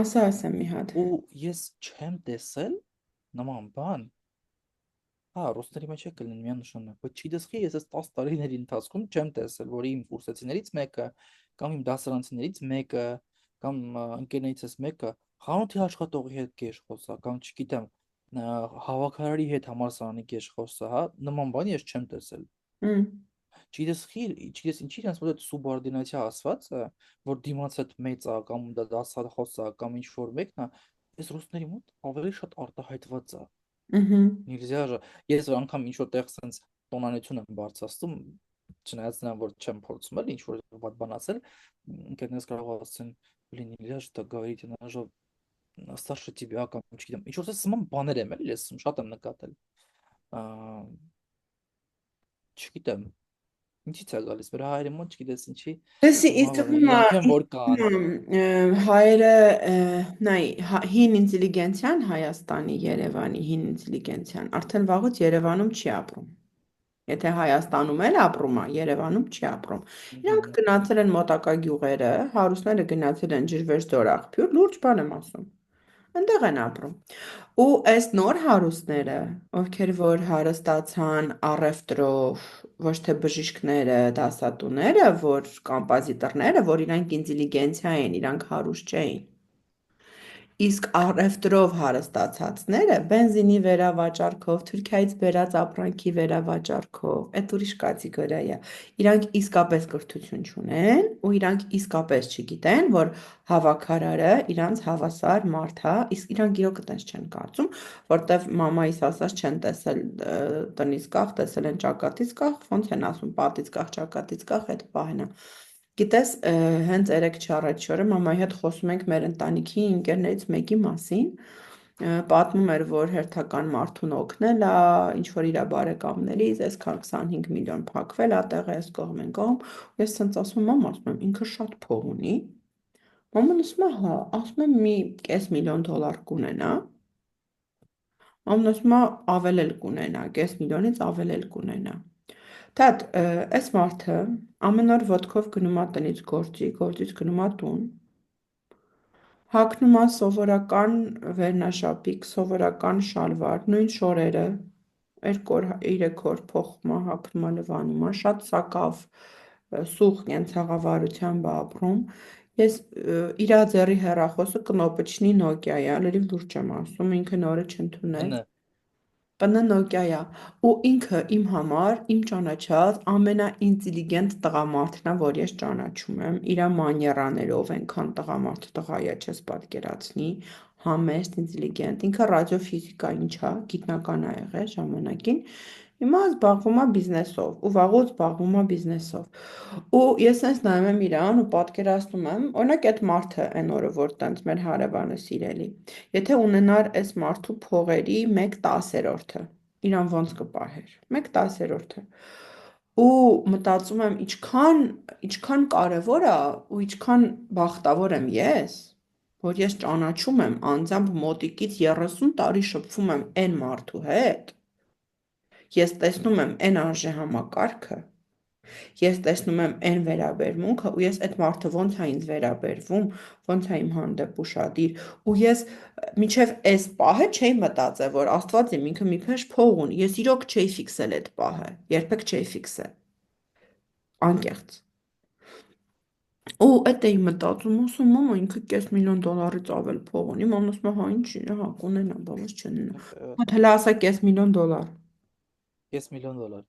ասա մի հատ։ ու ես չեմ տեսել նման բան։ Հա, ռուսների մեջ է կլինի միանշանակ, բայց չի դեսխի ես այս 10 տարիների ընթացքում չեմ տեսել, որ իմ կուրսեցիներից մեկը կամ իմ դասարանցիներից մեկը կամ ընկերներիցս մեկը խանութի աշխատողի հետ կեշ խոսա կամ չգիտեմ հավաքարարի հետ համալսարանի կեշ խոսա, հա, նման բան ես չեմ տեսել։ Հմ, չգիտես ինչի իրենց մոտ այդ սուբորդինացիա ասված է, որ դիմաց այդ մեծ է կամ դա դասախոս է կամ ինչ որ մեկն է, այս ռուսների մոտ ավելի շատ արտահայտված է։ Угу. Նельзя же, ես անգամ ինչ որ տեղ sense տոնանություն եմ բարձրացնում, չնայած նրան որ չեմ փորձում էլ ինչ որ վատ բան ասել, ինքնես կարող ասեն, блин, нельзя же так говорить, она же старше тебя կամ չգիտեմ, ինչ որ սման բաներ եմ էլի, ես շատ եմ նկատել։ Ա, Չգիտեմ, ինչի՞ց է գալիս, վրա հայրի մոտ չգիտես ինչի, Դեսի թվում է որ իստվում իրենք են որ կան։ հայերը նայ հին ինտելիգենցիան Հայաստանի Երևանի հին ինտելիգենցիան արդեն վաղուց Երևանում չի ապրում։ Եթե Հայաստանում էլ ապրում է, Երևանում չի ապրում։ Իրանք Ահա, գնացել են մոտակա գյուղերը, հարուստները գնացել են ջրվեժ ձորաղբյուր, լուրջ բան եմ ասում։ Այնտեղ են ապրում։ Ու այս նոր հարուստները, ովքեր որ հարստացան առևտրով, ոչ թե բժիշկները, դասատուները, որ կոմպոզիտորները, որ իրանք ինտելիգենցիա են, իրանք հարուստ չէին։ Իսկ առևտրով հարստացածները բենզինի վերավաճառքով, Թուրքիայից բերած ապրանքի վերավաճառքով, այդ ուրիշ կատեգորիա է։ Իրանք իսկապես կրթություն չունեն ու իրանք իսկապես չգիտեն, որ հավաքարարը իրանց հավասար մարդ է, իսկ իրանք իրոք այտենց չեն կարծում, որտեվ մամայիս ասած չեն տեսել տնից կախ, տեսել են ճակատից կախ, ոնց են ասում, պատից կախ, ճակատից կախ, այդ պահն է։ Գիտես, հենց երեկ չառաջ օրը մամայի հետ խոսում ենք մեր ընտանիքի ընկերներից մեկի մասին, պատմում էր, որ հերթական մարդուն օգնել է, ինչ որ իր բարեկամներից, այսքան 25 միլիոն փակվել է տեղը, այս կողմ են կողմ, ու ես ցած ասում եմ, մամ, ասում եմ, ինքը շատ փող ունի, մաման ասում է, հա, ասում եմ, մի կես միլիոն դոլար կունենա, մաման ասում է, ավել էլ կունենա, կես միլիոնից ավել էլ կունենա։ Տատ, այս մարդը ամեն օր ոտքով գնում է տնից գործի, գործից գնում է տուն, հագնում է սովորական վերնաշապիկ, սովորական շալվար, նույն շորերը, 2 օր, 3 օր փոխում է, հագնում է, լվանում է, շատ սակավ, սուղ կենցաղավարությամբ է ապրում։ Ես իր ձեռի հեռախոսը կնոպեչնի Nokia է, լրիվ լուրջ եմ ասում, ինքը նորը չընդունել։ տնը, ՊՆ Nokia է ու ինքը իմ համար իմ ճանաչած ամենաինտելիգենտ տղամարդն է, որ ես ճանաչում եմ, իր մաներաներով այնքան տղամարդ տղա է, չես պատկերացնի, համեստ, ինտելիգենտ, ինքը ռադիոֆիզիկա ինչա, գիտնական ա եղել ժամանակին, հիմա զբաղվում է բիզնեսով ու վաղուց զբաղվում է բիզնեսով։ Ու ես այնց նայում եմ իրան ու պատկերացնում եմ, օրինակ այդ մարդը այն օրը, որ տենց մեր հարևանը սիրելի, եթե ունենար այս մարդու փողերի 1/10-ը, իրան ոնց կպահեր։ 1/10-ը։ Ու մտածում եմ, ինչքան կարևոր է ու ինչքան բախտավոր եմ ես, որ ես ճանաչում եմ անձամբ մոտիկից 30 տարի շփվում եմ այն մարդու հետ, ես տեսնում եմ այն արժեհամակարգը, ես տեսնում եմ այն վերաբերմունքը ու ես այդ մարդը ոնց է ինձ վերաբերվում, ոնց է իմ հանդեպ ուշադիր ու ես մինչև այս պահը չէի մտածել, որ Աստված իմ ինքը մի փեշ փող ունի, ես իրոք չէի ֆիքսել այդ պահը, երբեք չէի ֆիքսել, անկեղծ։ Ու այդ էի մտածում, ասում մամա ինքը կես միլիոն դոլարից ավել փող ունի, մաման ասում է, հա ինչի, հա կունենա, բավարար չունենա։ Հա թելա ասա կես միլիոն դոլար։ կես միլիոն դոլար,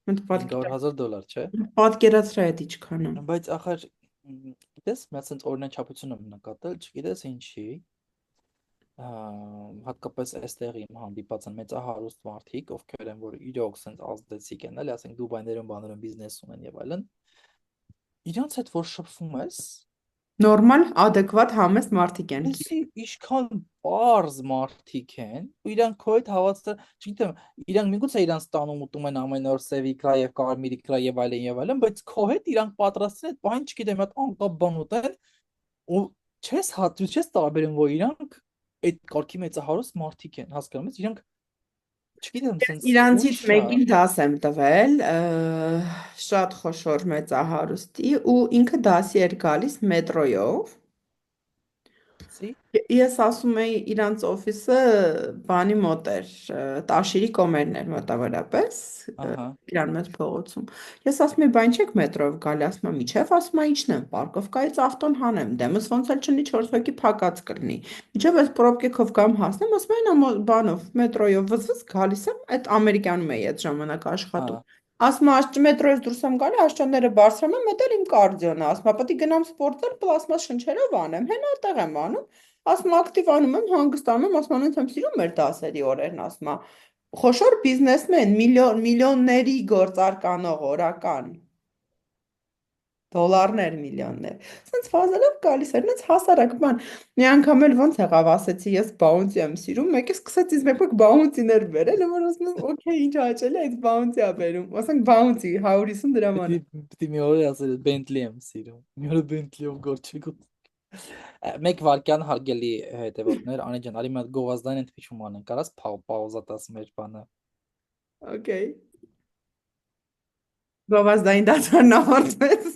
Մենք 500,000 դոլար, չէ։ պատկերացրա այդ ինչքան է։ Բայց ախր գիտես, մի հատ օրինաչափություն եմ նկատել, չգիտես ինչի, հատկապես այստեղ իմ հանդիպած են մեծահարուստ մարդիկ, ովքեր են որ իրոք sense ազդեցիկ են, էլի ասենք Դուբայներում բաներում բիզնես ունեն եւ այլն, իրանց հետ որ շփվում ես, Նորմալ, adekvat, համեստ մարդիկ են։ լսի ինչքան པարզ մարդիկ են, ու իրանք քո հետ հավատացել, չգիտեմ, իրանք միգուցե իրանք տանում ուտում են ամեն օր սևի կրա եւ կարմիրի կրա եւ այլն, բայց քո հետ իրանք պատրաստ են այդ բան, չգիտեմ, հատ անկապ բան ուտել ու չես տարբերում, որ իրանք այդ կարգի մեծահարուստ մարդիկ են, հասկանում ես, իրանք չգիտեմ, sense Իրանցից ուրիշ է, մեկին դաս եմ տվել, շատ խոշոր մեծահարուստի ու ինքը դասի էր գալիս մետրոյով։ լսի, Ես ասում էի իրանց օֆիսը բանի մոտ էր, Տաշիրի կոմերն էր մոտավորապես, ահա, իրան մեծ փողոցում։ Ես ասում էի, բան չեք մետրով գալի, ասում եմ, իջև, ասում եմ, իջնեմ, պարկովկայից ավտոն հանեմ, դեմս ոնց էլ չնի 4 հոգի փակած կլինի։ Իջև այս պրոբկեքով կամ հասնեմ, ասում եմ, բանով, մետրոյով վզվզ գալիս եմ, այդ ամերիկանում էի այդ ժամանակ հա, աշխատում։ Ասում է, մետրոյից դուրս եմ գալի, աշճանները բարձրանում եմ, դա էլ իմ կարդիոն է։ Ասում է, պետք է գնամ սպորտել, պլաստմաս շնչերով անեմ։ Հենա այդտեղ եմ անում։ Ասում է, ակտիվ անում եմ, հանգստանում եմ, ասում է, ինձ եմ սիրում մեր դասերի օրերն, ասում է, խոշոր բիզնեսմեն, միլիոնների գործարկանող օրական։ Դոլարներ, միլիոններ։ Սենց ֆազելով գալիս էր, նենց հասարակ բան։ Մի անգամ էլ ոնց եղավ, ասեցի, ես բաունտի եմ սիրում, մեկը սկսեց ինձ մեկ բաունտիներ բերել, որ ասում եմ, օքեյ, ինչ հաճելի է, այդ բաունտի է բերում։ Ասենք բաունտի 150 դրաման։ Պիտի մի օր ասել Bentley եմ սիրում։ Մի օր Bentley-ով գործի գոտ։ Մեկ վարքյան հարգելի հետևորդներ, Անի ջան, արի մի հատ գովազդային ընդմիջում անենք, կարաս պաուզա տաս մեր բանը։ Okay։ Գովազդային դատարանն ավարտվեց։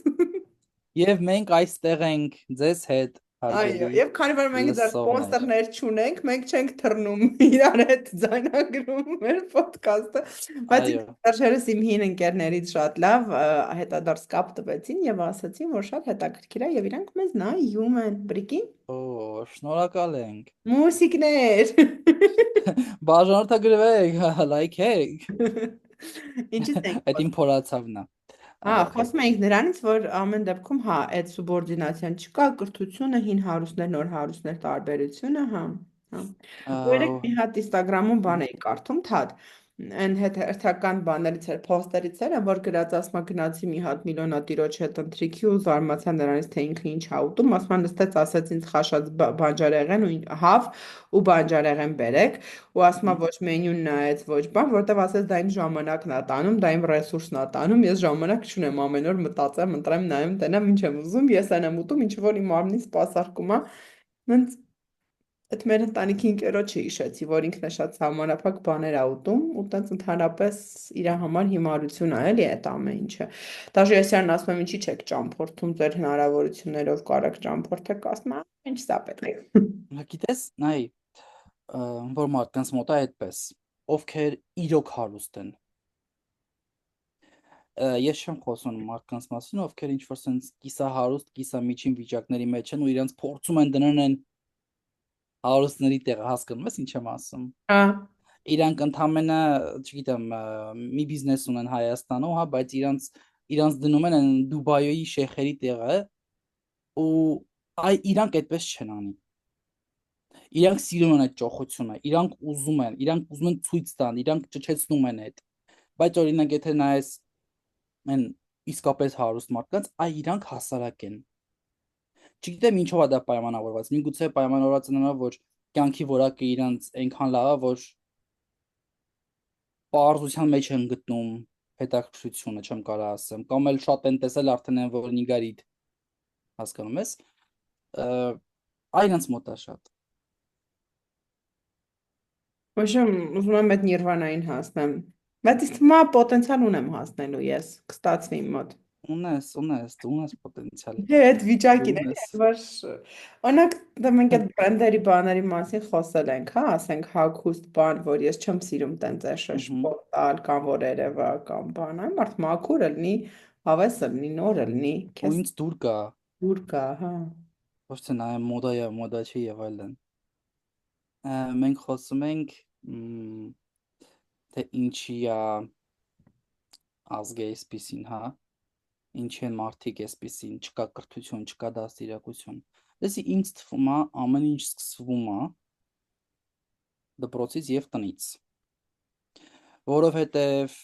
Եվ մենք այստեղ ենք ձեզ հետ, Այո, հարգելի եւ քանի որ մենք դեռ լսողներ։ սպոնսորներ չունենք, մենք չենք թռնում իրար հետ ձայնագրում մեր ոդկասթը, բայց ինձ Այո։ վերջերս իմ հին ընկերներից շատ լավ հետադարձ կապ տվեցին եւ ասացին, որ շատ հետաքրքիր է եւ իրանք մեզ նայում են, բրիկին Օ, շնորհակալ ենք։ մուսիկներ։ Բաժանորդագրվեք, լայքեք։ Ինչի՞ց ենք Այդ իմ փորացավն է։ Հա, Այո, խոսում էինք նրանից, որ ամեն դեպքում, հա, այդ սուբորդինացիան չկա, կրթությունը, հին հարուստներ, նոր հարուստներ տարբերությունը, հա, հա։ Ու երեք մի հատ Instagram-ում բան էի կարդում, թատ, այն հերթական բաներից էր, post-երից էր, որ գրած ասма գնացի մի հատ միլիոնատիրոջ հետ ընթրիքի ու զարմացա նրանից, թե ինքը ինչ ա ուտում, ասма նստեց, ասեց ինձ խաշած բանջարեղեն ու հավ ու բանջարեղեն բերեք, ու ասма ոչ մենյուն նայեց, ոչ բան, որտեվ ասեց դա իմ ժամանակն է տանում, դա իմ ռեսուրսն է տանում, ես ժամանակ չունեմ ամեն օր մտածեմ, ընտրեմ, նայեմ, տենամ, ինչ եմ ուզում, ես այն եմ ուտում, ինչ որ իմ մարմնին սպասարկում է։ Նենց այդ մեր ընտանիքի ընկերոջը հիշեցի, որ ինքն է շատ սահմանափակ բաներ ա ուտում, ու տենց ընդհանրապես իր համար հիմարություն ա էլի այդ ամեն ինչը։ Դաժե ես իրան ասում եմ, ինչի՞ չեք ճամփորդում ձեր հնարավորություններով կարակ ճամփորդեք, ասում է, ինչ սա պետք է։ Գիտես, նայ, որ մարդկանց մոտ է այդպես, ովքեր իրոք հարուստ են։ Ես չեմ խոսում մարդկանց մասին, ովքեր ինչ որ sense կիսահարուստ, կիսամիջին վիճակների մեջ են ու իրենց փորձում են դնել են հարուստների տեղը, հասկանում ես ինչ եմ ասում։ Հա, Իրանք ընդամենը, չգիտեմ, մի բիզնես ունեն Հայաստանում, հա, բայց իրանց դնում են Դուբայի շեխերի տեղը ու իրանք այդպես չեն անի։ Իրանք սիրում են այդ ճոխությունը, իրանք ուզում են ցույց տան, իրանք ճճեցնում են այդ։ Բայց օրինակ եթե նայես են իսկապես հարուստ մարդկանց, իրանք հասարակ են։ Չգիտեմ ինչով է դա պայմանավորված։ Միգուցե պայմանավորված է նրանով, որ կյանքի որակը իրանց այնքան լավ է, որ պարզության մեջ են գտնում հետաքրքրությունը, չեմ կարող ասեմ, կամ էլ շատ են տեսել արդեն են, որ նիգարիդ, հասկանում ես, այնց մոտ է շատ։ ոչմ ուզում եմ այդ նիրվանային հասնեմ։ Բայց ինձ թվում է պոտենցիալ ունեմ հասնելու ես, կստացվի իմ մոտ։ Ունես պոտենցիալ, Դե այդ դու վիճակին էլի, ունես։ որ օրինակ դա մենք այդ բրենդերի բաների մասին խոսել ենք, հա, ասենք հագուստ բան, որ ես չեմ սիրում տենց Ահա, շշպոտալ կամ որ երևա կամ բան, այ մարդ մաքուր լինի, հավես լինի, նոր լինի, ու քեզ ինձ դուր կա, դուր կա, հա։ ոչ թե նայեմ մոդա է, մոդա չի եւ այլն։ Մենք խոսում ենք, թե ինչի է ազգը էսպիսին, հա, ինչի են մարդիկ էսպիսին, չկա կրթություն, չկա դաստիարակություն։ Դեսի ինձ թվում է ամեն ինչ սկսվում է դպրոցից եւ տնից։ Որովհետեւ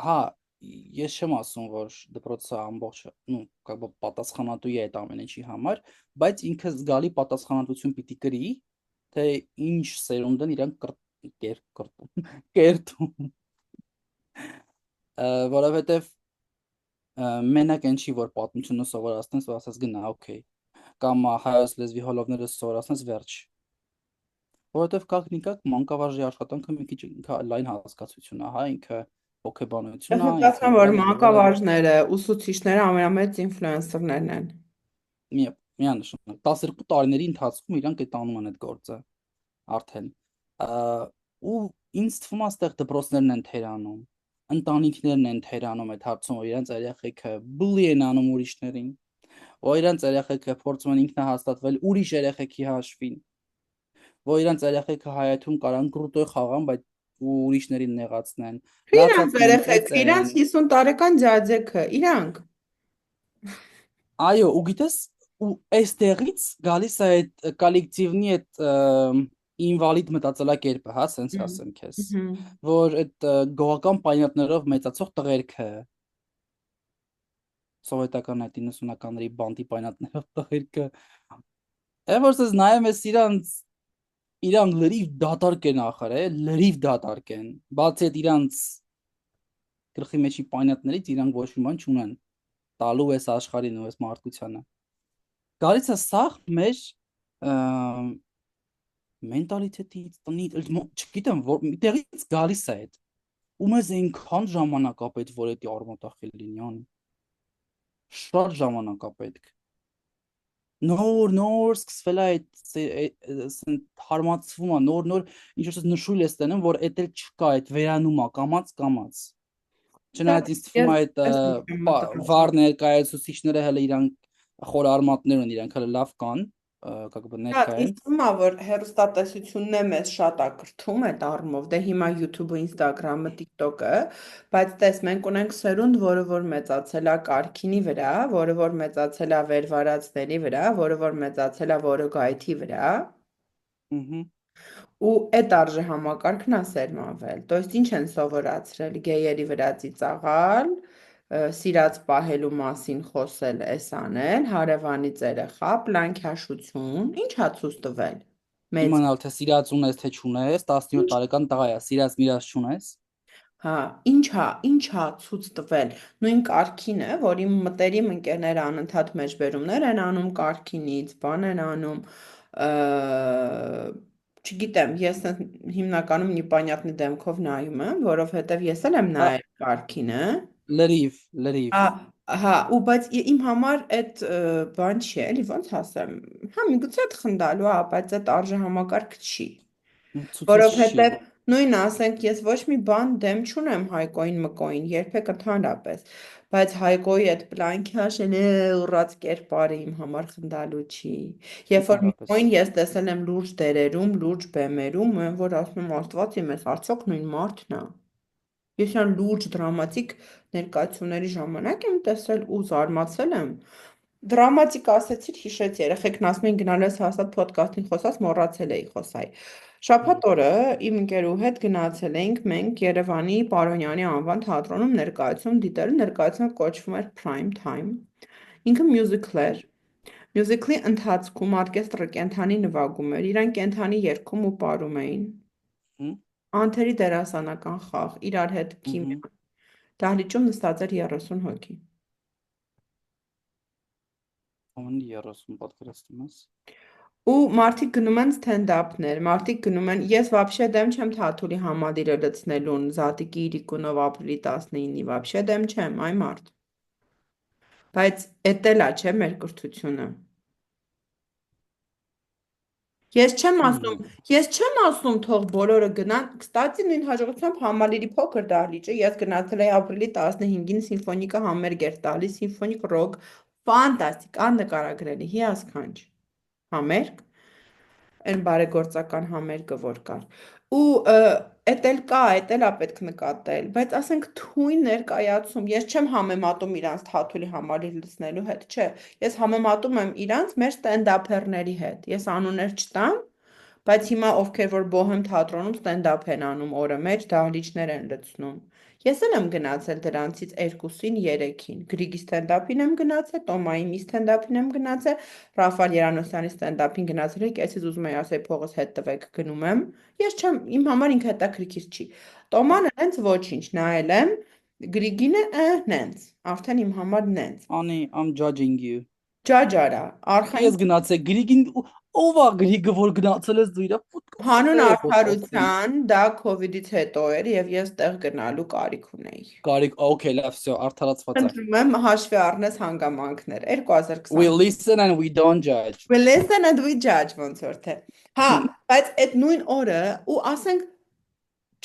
հա, ես չեմ ասում, որ դպրոցը ամբողջ, ну, как бы պատասխանատու է այդ ամեն ինչի համար, բայց ինքը զգալի պատասխանատվություն պիտի կրի, թե ինչ սերունդ են իրենք կրտում, կերտում, որովհետեւ մենակ այն չի, որ պատմությունը սովորացնես, որ ասես գնա, օքեյ, կամ հայոց լեզվի հոլովները սովորացնես վերջ։ Որովհետև կակ-նիկակ մանկավարժի աշխատանքը մի քիչ ինքը լայն հասկացություն է, հա, ինքը հոգեբանություն Ես է, ինքը մտածում եմ, եւ որ այլն եւ այլն, մանկավարժները, ուսուցիչները ամենամեծ ինֆլուենսերներն են։ միանշանակ 12 տարիների ընթացքում իրանք այդ անում են այդ գործը արդեն։ Ու ինձ թվում է այստեղ դպրոցներն են թերանում, ընտանիքներն են թերանում այդ հարցում, որ իրանք երեխեքը բուլի են անում ուրիշներին, որ իրանք երեխեքը փորձում են ինքնահաստատվել ուրիշ երեխեքի հաշվին, որ իրանք երեխեքը հայաթում կարան կրուտոյ խաղան, բայց ու ուրիշներին նեղացնեն։ Իրանք Լացած կինոն երեխեք, ծեծեն։ իրանք 50 տարեկան ջաջեքը, իրանք։ Այո, ու գիտես, ու այստեղից գալիս է այդ կոլեկտիվնի այդ ինվալիդ մտածելակերպը, հա, սենց ասեմ քեզ, Մгм. որ այդ գոհական պայմաններով մեծացող տղերքը, սովետական այդ 90-ականների բանտի պայմաններով տղերքը, այ որ ես նայում ես իրանք լրիվ դատարկ են ախր, լրիվ դատարկ են։ Բացի այդ իրանք գլխի մեջի պայմաններից իրանք ոչ մի բան չունեն։ Տալու էս աշխարհին ու էս մարդկությանը։ Գալիս է սաղ մեր մենտալիտետից, տնից, չգիտեմ, որ տեղից գալիս է այդ։ Ու մեզ այնքան ժամանակ է պետք, որ դա արմատախիլ լինի, ան։ Շատ ժամանակ է պետք։ Նոր սկսվել է այդ հարմացվում է, նոր ինչ որ նշույլ է ստանում, որ էդ էլ չկա, այդ վերանում է, կամած։ Դա Չնայած ինձ թվում ես է այդ ես եմ մտածում։ վառ ներկայացուցիչները հələ իրանք խոր արմատներ ունեն, իրանք հələ լավ կան, как бы Դա ներկա ինձ են։ թվում է, որ հեռուստատեսությունն է մեզ շատ ակրթում այդ առումով, դե հիմա YouTube-ը, Instagram-ը, TikTok-ը, բայց տես մենք ունենք սերունդ, որը որ մեծացել է կարքինի վրա, որը որ մեծացել է վերվարածների վրա, որը որ մեծացել է որոգայթի վրա, Ուհու։ ու այդ արժե համակարգն է սերմանվել։ То есть ինչ են սովորացրել գեյերի վրա ծիծաղալ, սիրած պահելու մասին խոսել, էս անել, հարևանից երեխա, պլանքյաշություն, ինչ ա ցույց տվել։ Մեծ Իմանալ թե սիրած ունես թե չունես, 17 ինչ տարեկան տղա է, սիրած միրած չունես։ հա, ինչ ա ցույց տվել։ Նույն Կարքին է, որ իմ մտերիմ ընկերները անընդհատ մեջբերումներ են անում Կարքինից, բան են անում, ը, չգիտեմ, ես հիմնականում նիպանյատնի դեմքով նայում եմ, որովհետև ես էլ եմ Ա, նայել Կարքինը։ լրիվ։ Հա, հա, ու բայց իմ համար այդ բան չի, էլի ոնց ասեմ, հա, միգուցե այդ խնդալու է, բայց այդ արժե համակարգ չի։ Ցուցիչ չի։ Որովհետև նույն ասենք ես ոչ մի բան դեմ չունեմ Հայկոյին Մկոյին, երբեք ընդհանրապես, բայց Հայկոյի այդ պլանքաշեն ուռած կերպարը իմ համար խնդալու չի։ Երբ որ Ընդհանրապես։ Մկոյին ես տեսել եմ լուրջ դերերում, լուրջ բեմերում, որ ասում եմ Աստված իմ ես, արդյոք նույն մարդն է։ Ես այն լուրջ դրամատիկ ներկայացումների ժամանակ եմ տեսել ու զարմացել եմ։ Դրամատիկ ասեցիր, հիշեց երեխեքն ասում են գնալու ես հաստատ ոդկասթին խոսած, մոռացել էի խոսալ։ Հմ, Շաբաթ օրը իմ ընկերու հետ գնացել էինք մենք Երևանի Պարոնյանի անվան թատրոնում ներկայացում դիտելու, ներկայացումը կոչվում էր Prime Time։ Ինքը մյուզիկլ էր։ Մյուզիկլի ընթացքում օրկեստրը կենթանի նվագում էր, իրան կենթանի երգում ու պարում էին։ հմ, Անթերի դերասանական խաղ, իրար հետ հմ, քիմիա։ Դահլիճում նստած էր 30 հոգի։ Ո՞ն 30 պատկերացնում ես։ Ու մարդիկ գնում են ստենդափներ, մարդիկ գնում են, ես вообще դեմ չեմ Թաթուլի համալիրը լցնելուն, Զատիկի Իրիկունով ապրիլի 19-ի, вообще դեմ չեմ, այ մարդ։ Բայց էդ էլ է, չէ, մեր կրթությունը։ Հմ, Ես չեմ ասում թող բոլորը գնան, կստացի նույն հաջողությամբ համալիրի փոքր դահլիճը, ես գնացել էի ապրիլի 15-ին սիմֆոնիկը համերգ էր տալիս, սիմֆոնիկ ռոք, ֆանտաստիկ, աննկարագրելի, հիասքանչ համերգ, այն բարեգործական համերգը, որ կար։ Ու էդ էլ կա, էդ էլ է պետք նկատել, բայց ասենք թույն ներկայացում, ես չեմ համեմատում իրանց Թաթուլի համալիր լցնելու հետ, չէ, ես համեմատում եմ իրանց մեր ստենդափերների հետ, ես անուններ չտամ, բայց հիմա ովքեր որ Բոհեմ թատրոնում ստենդափ են անում օրը մեջ, դահլիճներ են լցնում։ Ես էլ եմ գնացել դրանցից 2-ին, 3-ին։ Գրիգի ստենդափին եմ գնացել, Տոմայի մի ստենդափին եմ գնացել, Ռաֆալ Երանոսյանի ստենդափին գնացել եք, այսից ուզում եի ասել փողս հետ տվեք գնում եմ։ Ես չեմ, իմ համար ինքը հետաքրքիր չի։ Տոմանը հենց ոչինչ, նայել եմ, Գրիգինը նենց, արդեն իմ համար նենց։ Անի, I'm judging you։ Ջաջ արա, արխային Ես գնացել Գրիգին, ով է Գրիգը, որ գնացել ես դու իրա հանուն podcast ոդկասթին։ արդարության դա COVID-ից հետո էր եւ ես տեղ գնալու կարիք ունեի։ Կարիք, okay, լավ, всё, արդարացված է։ Խնդրում եմ հաշվի առնես հանգամանքներ We 2020 listen and we don't judge։ We listen and we judge ոնց որ թե։ Հա, բայց այդ նույն օրը ու ասենք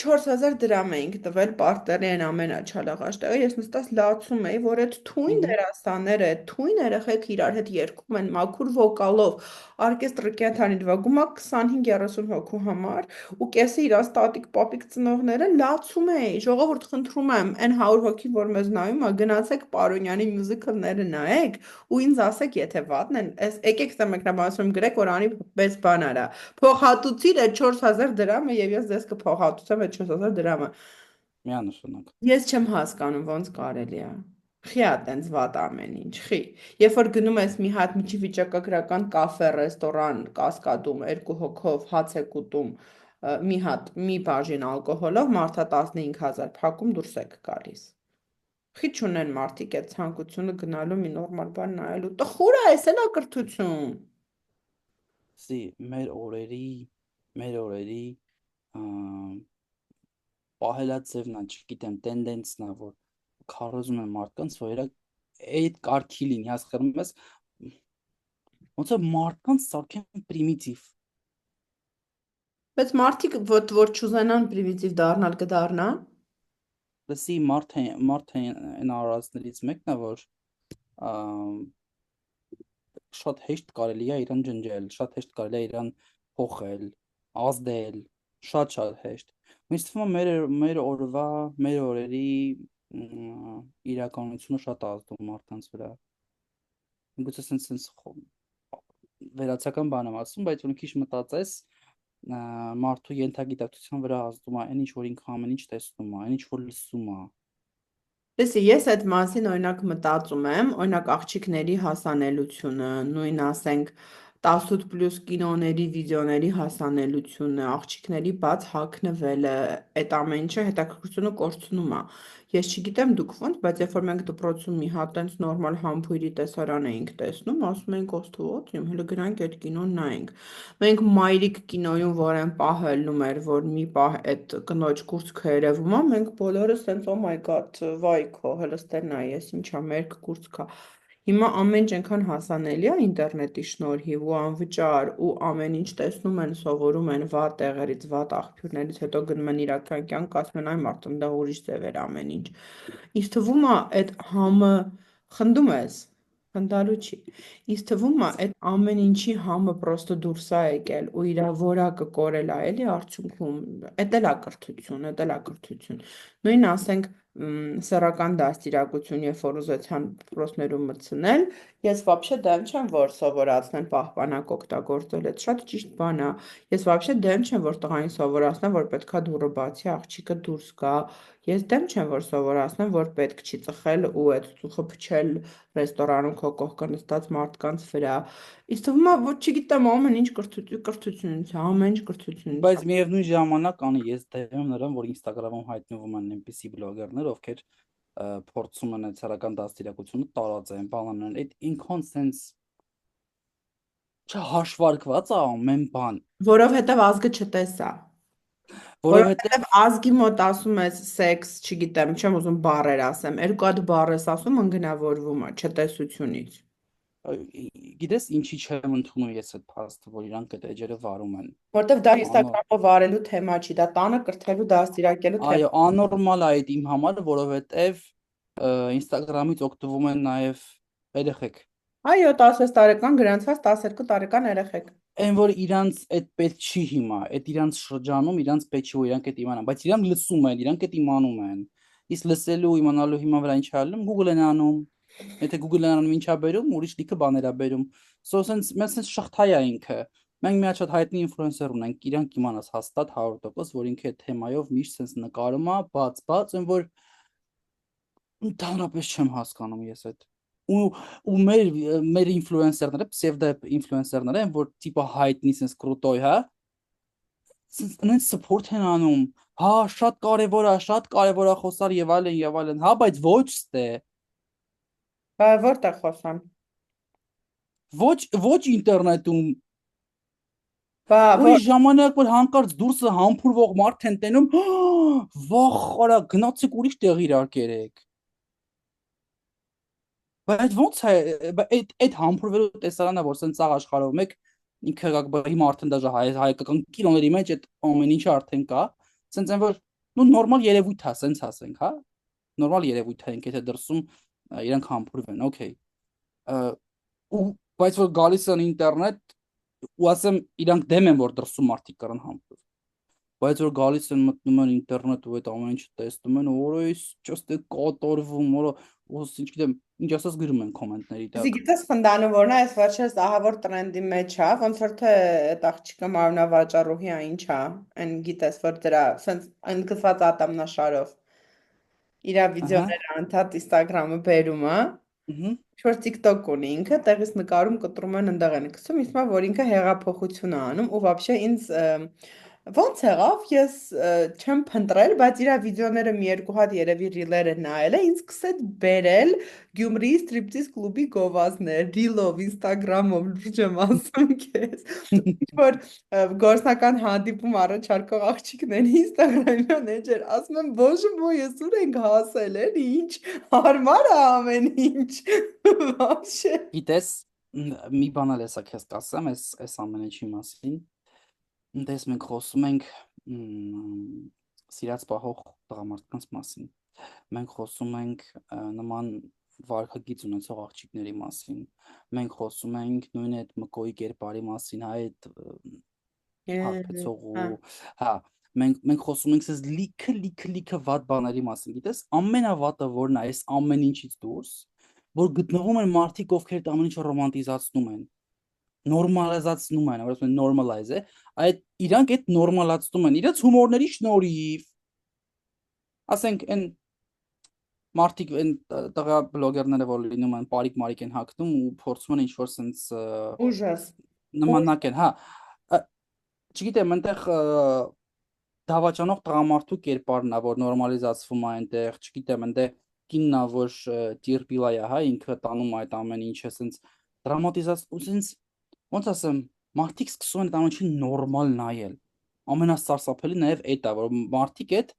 4000 դրամ էինք տվել պարտերի այն ամենաչալաղած տեղը, ես նստած լացում էի, որ այդ թույն Ուհու։ դերասանները, այդ թույն երեխեք իրար հետ երգում են մաքուր վոկալով, օրկեստրը կենթանի նվագում է 25-30 հոգու համար, ու կեսը իրաց տատիկ պապիկ ծնողները լացում էի, ժողովուրդ խնդրում եմ, այն 100 հոգի, որ մեզ նայում է, գնացեք Պարոնյանի մյուզիքլները նայեք, ու ինձ ասեք, եթե վատն են, եկեք սա մեկնաբանությունում գրեք, որ անի պես բան արա փոխհատուցիր այդ 4000 դրամը եւ ես ձեզ կփոխհատուցեմ այդ 4000 դրամը։ Միանշանակ։ Ես չեմ հասկանում ոնց կարելի է։ Խի ա տենց վատ ամեն ինչ, խի։ Երբ որ գնում ես մի հատ միջի վիճակագրական կաֆե, ռեստորան, կասկադում, երկու հոգով հաց եք ուտում, մի հատ, մի բաժին ալկոհոլով, մարդը 15000 փակում դուրս եք գալիս։ Խի չունեն մարդիկ այդ ցանկությունը գնալու մի նորմալ բան նայելու։ Տխուր է, էս էլ ա կրթություն։ Սի մեր օրերի պահելաձևն է, չգիտեմ, տենդենսն է, որ քարոզում են մարդկանց, որ իրա այդ կարգի լինի, հասկանում ես, ոնց որ մարդկանց սարքեն պրիմիտիվ։ Բայց մարդիկ որ չուզենան պրիմիտիվ դառնալ կդառնան։ Լսի մարդ է այն արարածներից մեկն է, որ ամ, շատ հեշտ կարելի է իրան ջնջել, շատ հեշտ կարելի է իրան փոխել, ազդել, շատ հեշտ։ Ինձ թվում է մեր օրերի իրականությունը շատ է ազդում մարդկանց վրա։ Գուցե sense վերացական բան եմ ասում, բայց որ քիչ մտածես, մարդու յենթագիտակցության վրա ազդում է այն ինչ որ ինքը ամեն ինչ տեսնում է, այն ինչ որ լսում է։ Լսի, ես այդ մասին օրինակ մտածում եմ, օրինակ աղջիկների հասանելիությունը, նույն ասենք 18+ կինոների, վիդեոների հասանելիությունը, աղջիկների բաց հագնվելը, այդ ամեն ինչը հետաքրքրությունը կորցնում է։ Ես չգիտեմ դուք ոնց, բայց երբ որ մենք դպրոցում մի հատ տենց նորմալ համբույրի տեսարան էինք տեսնում, ասում էինք ոստվոց, հիմա գնանք այդ կինոն նայենք։ Մենք մայրիկ կինոյում, որ այն պահը ելնում էր, որ մի պահ այդ կնոջ կուրծքը երևում է, մենք բոլորս sense oh my god, վայ քո, հլստեր նայ, ես ինչա մերկ կուրծքա։ Հիմա ամեն ինչ այնքան հասանելի է ինտերնետի շնորհիվ ու անվճար ու ամեն ինչ տեսնում են, սովորում են վատ տեղերից, վատ աղբյուրներից, հետո գնում են իրական կյանք, ասում են այ մարդ, դա ուրիշ ձև էր ամեն ինչ։ Ինձ թվում է այդ համը խնդում ես, խնդալու չի։ Ինձ թվում է այդ ամեն ինչի համը պրոստը դուրս է եկել ու իր որակը կորել է, էլի արդյունքում, էդ էլ է կրթություն, էդ էլ է կրթություն։ Նույն ասենք սեռական դաստիարակություն, երբ որ ուզեցան պրոստներում մտցնել, ես вообще դեմ չեմ, որ սովորացնեն պահպանակ օգտագործել, այդ շատ ճիշտ բան է։ Ես вообще դեմ չեմ, որ տղային սովորացնեն, որ պետքա դուռը բացի, աղջիկը դուրս գա։ Ես դեմ չեմ, որ սովորացնեմ, որ պետք չի ծխել ու այդ ծուխը փչել ռեստորանում քո կողքը նստած մարդկանց վրա։ Իսկ թվում է, որ չգիտեմ, ամեն ինչ կրթությունից է, ամեն ինչ կրթությունից Բայց է։ միևնույն ժամանակ անի ես դեմ եմ նրան, որ Instagram-ում հայտնվում են այնպիսի բլոգերներ, ովքեր փորձում են այդ սեռական դաստիարակությունը տարածեն, բանանեն, այդ ինքոն sense չհաշվարկված է ամեն բան, Որովհետև ազգը չտեսա։ Որովհետև որովհետև ազգի մոտ ասում ես սեքս, չգիտեմ, չեմ ուզում բառեր ասեմ, երկու հատ բառ ես ասում, ընկնավորվում է չտեսությունից։ գիտես ինչի չեմ ընդունում ես այդ փաստը, որ իրանք այդ էջերը վարում են։ Որովհետև դա Անոր Instagram-ը վարելու թեմա չի, դա տանը կրթելու, դաստիարակելու թեմա։ Այո, աննորմալ է այդ իմ համար, որովհետև Instagram-ից օգտվում են նաև երեխեք։ Այո, 16 տարեկան գրանցված 12 տարեկան երեխեք։ Այն որ իրանց այդ պետք չի հիմա, այդ իրանց շրջանում իրանց պետք չի որ իրանք այդ իմանան, բայց իրանք լսում են, իրանք այդ իմանում են։ Իսկ լսելու իմանալու հիմա վրա ինչ անում, Google են անում։ Եթե Google-ն անում ինչա բերում, ուրիշ լիքը բաներ է բերում։ So sense մեզ sense շղթայ է ինքը։ Մենք մի հատ շատ հայտնի ինֆլուենսեր ունենք, իրանք իմանաս հաստատ 100%, որ ինքը այդ թեմայով միշտ sense նկարում է, բաց, այն որ ընդհանրապես չեմ հասկանում ես այդ ու մեր ինֆլուենսերները, պսևդո ինֆլուենսերները, որ տիպը հայտնի sense կրուտոյ, հա, sense նենց support են անում, հա, շատ կարևոր է խոսալ եւ այլն, հա, բայց ոչ ստե, Բա որտեղ խոսան։ ոչ ինտերնետում, Բա ուրիշ ժամանակ որ հանկարծ դուրսը համբուրվող մարդ են տենում, վախ, արա, գնացեք ուրիշ տեղ իրար կերեք։ Բայց ո՞նց է այդ համբուրվելու տեսարանը, որ սենց ցաղ աշխարհով մեկ ինքը հիմա արդեն դաժե հայկական կինոների մեջ այդ ամեն ինչը արդեն կա, սենց այն որ նու նորմալ երևույթ է, սենց ասենք, հա։ Նորմալ երևույթ է, եթե դրսում իրանք համբուրվեն, օքեյ։ Ու բայց որ գալիս են ինտերնետ ու ասեմ իրանք դեմ են որ դրսում մարդիկ կրան համբուրվ։ Բայց որ գալիս են մտնում են ինտերնետ ու այդ ամեն ինչը տեսնում են, օրոյս ճիշտ է կոտորվում, օրո ու ինչ գիտեմ, ինչ ասած գրում են կոմենտների Իսկ տակ։ գիտես խնդանը որն է, այս վերջերս ահավոր տրենդի մեջ է, ոնց որ թե այդ աղջիկը մարմնավաճառուհի է, ինչ է, այն գիտես, որ դրա սենց ընդգծված ատամնաշարով իրա Ահա։ վիդեոները անդադ Instagram-ը բերում է, Ահա։ ինչ-որ TikTok ունի ինքը, տեղից նկարում կտրում են ընդեղ են գցում, իսկ մա որ ինքը հեղափոխություն է անում ու вообще ինձ ոնց եղավ, ես չեմ փնտրել, բայց իրա վիդեոները մի երկու հատ երևի ռիլեր են նայել է, ինձ սկսեց բերել Գյումրիի սթրիպտիզ կլուբի գովազդներ, ռիլով, Instagram-ով, լուրջ եմ ասում քեզ։ Ինչ-որ գործնական հանդիպում առաջարկող աղջիկների Instagram-յան էջեր, ասում եմ, բոժը մոյ, ես ուր ենք հասել, էլի, ինչ հարմար է ամեն ինչ։ Вообще։ Գիտես, մի բան էլ էսա քեզ կասեմ, այս ամեն ինչի մասին։ Դες մենք խոսում ենք սիրած պահող տղամարդկանց մասին։ Մենք խոսում ենք նման վարքագիծ ունեցող աղջիկների մասին։ Մենք խոսում ենք նույն այդ մկոյի կերպարի մասին, հա, այդ հարբեցող Հա։ ու հա, մենք խոսում ենք այս լիքը վատ բաների մասին։ Գիտես, ամենավատը որն է այս ամեն ինչից դուրս, որ գտնվում են մարդիկ, ովքեր այդ ամեն ինչը ռոմանտիզացնում են, նորմալիզացնում են, որ ասում են նորմալայզ է, այդ իրանք այդ նորմալացնում են իրաց հումորների շնորհիվ, ասենք այն մարդիկ այն տղա բլոգերները որ լինում են բարիկ մարիկ են հագնում ու փորձում են ինչ-որ sense Ուժас։ նմանակ են, հա, չգիտեմ, այնտեղ դավաճանող տղամարդու կերպարն է, որ նորմալիզացվում է այնտեղ, չգիտեմ, այնտեղ կինն է, որ տիրպիլա է, հա, ինքը տանում է այդ ամեն ինչը, sense դրամատիզած ու sense ոնց ասեմ, մարդիկ սկսում են այդ ամեն ինչին նորմալ նայել։ Ամենասարսափելի նաև այդ է, որ մարդիկ այդ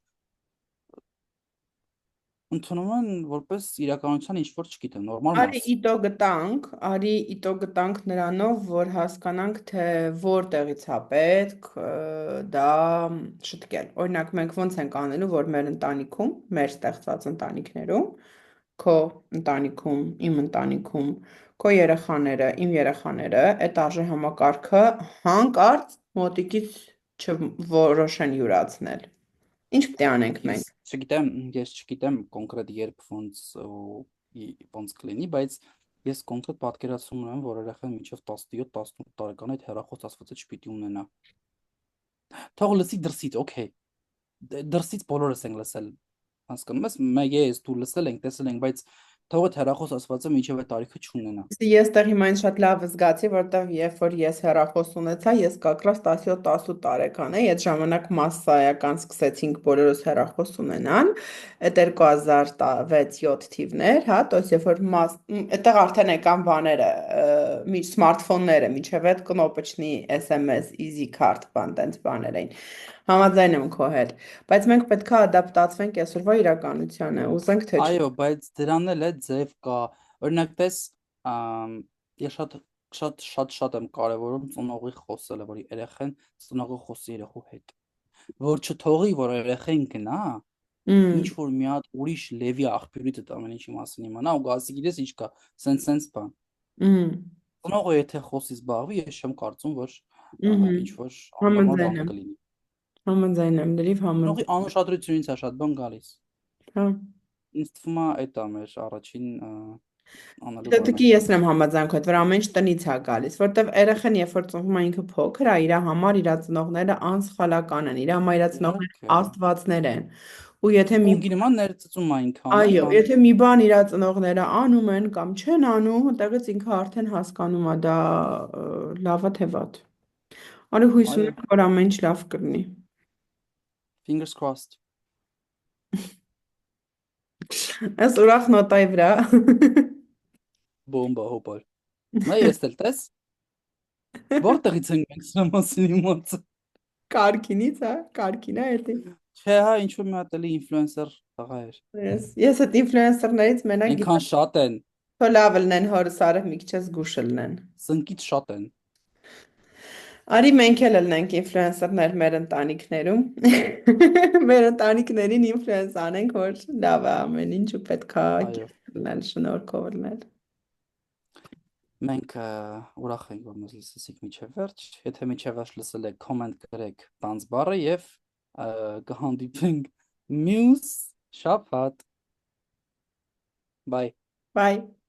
ընդունում են որպես իրականության ինչ-որ, չգիտեմ, նորմալ Արի մաս։ իտո գտանք նրանով, որ հասկանանք, թե որտեղից է պետք դա շտկել։ Օրինակ, մենք ոնց ենք անելու, որ մեր ընտանիքում, մեր ստեղծված ընտանիքներում, քո ընտանիքում, իմ ընտանիքում, քո երեխաները, իմ երեխաները, այդ արժե համակարգը հանկարծ մոտիկից չորոշեն յուրացնել։ Ինչ պետք է անենք Ես մենք։ չգիտեմ, ես չգիտեմ կոնկրետ երբ ոնց ոնց կլինի, բայց ես կոնկրետ պատկերացում ունեմ, որ երեխան մինչև 17-18 տարեկան այդ հեռախոս ասվածը չպիտի ունենա։ Թող լսի դրսից, օքեյ։ Դրսից բոլորս ենք լսել։ Հասկանում ես, մեկ է, ես դու լսել ենք, տեսել ենք, բայց թող այդ հեռախոս ասվածը մինչև այդ տարիքը չունենա։ Ես տեղ հիմա ինձ շատ լավ զգացի, որտեղ երբ որ ես հեռախոս ունեցա, ես կակրաս 17-18 տարեկան էի, այդ ժամանակ massայական սկսեցինք բոլորս հեռախոս ունենան, այդ 2006-7 թիվներ, հա, то есть երբ որ այդտեղ արդեն եկան բաները, մի սմարթֆոնները, միջև այդ կնոպոչնի SMS, easy card բան, տենց բաներ էին։ Համաձայն եմ քո հետ, բայց մենք պետք է ադապտացվենք այսօրվա իրականությանը, ուզենք թե չէ։ Այո, բայց դրան էլ է ձև կա։ Օրինակ, տես, ես շատ եմ կարևորում ծնողի խոսելը, որ երեխան ծնողը խոսի երեխու հետ, որ չթողի, որ երեխան գնա, ինչ Մմ, որ մի հատ ուրիշ լևի աղբյուրից այդ ամեն ինչի մասին իմանա ու գասի գիտես ինչ կա, սենց բան։ մմ, Ծնողը եթե խոսի զբաղվի, ես չեմ կարծում, որ մհմ, ինչ որ աննորմալ համաձայն բան եմ, կլինի։ համաձայն եմ, լրիվ Ծնողի համաձայն, անուշադրությունից է շատ բան գալիս։ հա։ Ինձ թվում է այդ է մեր առաջին անելու բանը։ Դեպի ես եմ համաձայն քո հետ, որ ամեն ինչ տնից է գալիս, որտեվ երեխան երբ որ ծնվում է ինքը փոքր է, իր համար իր ծնողները անսխալական են, իր համար իր ծնողները Իհարկե։ աստվածներ են։ Ու եթե մի Կոնգի նման ներծծում այնքան, այո, այնքան։ եթե մի բան իր ծնողները անում են կամ չեն անում, այդտեղից ինքը արդեն հասկանում է դա լավա թե վատ։ Արի հույս Այո, ունեմ, որ ամեն ինչ լավ կլինի։ fingers crossed։ Այս ուրախ նոտայի վրա Բոմբա հոպար։ Նա ես էլ տես, որտեղից ենք մենք սրա մասին իմացել։ Կարքինից, հա, կարքինա էլի։ Չէ, հա, ինչ որ մի հատ էլի ինֆլուենսեր տղա էր։ Ես այդ ինֆլուենսերներից մենակ Այնքան շատ են, թո լավ լնեն հորս արև մի քիչ զգուշ լնեն։ սնկից շատ են։ Արի մենք էլ լինենք ինֆլուենսերներ մեր ընտանիքներում։ Մեր ընտանիքներին ինֆլուենս անենք, որ լավ է ամեն ինչ ու պետքա Այո, լինել, շնորհքով լինել։ մենք ուրախ ենք, որ մեզ լսեցիք մինչև վերջ։ Եթե մինչև վերջ լսել եք, կոմենտ գրեք տանց բառը եւ կհանդիպենք մյուս շաբաթ։ Բայ։ Bye.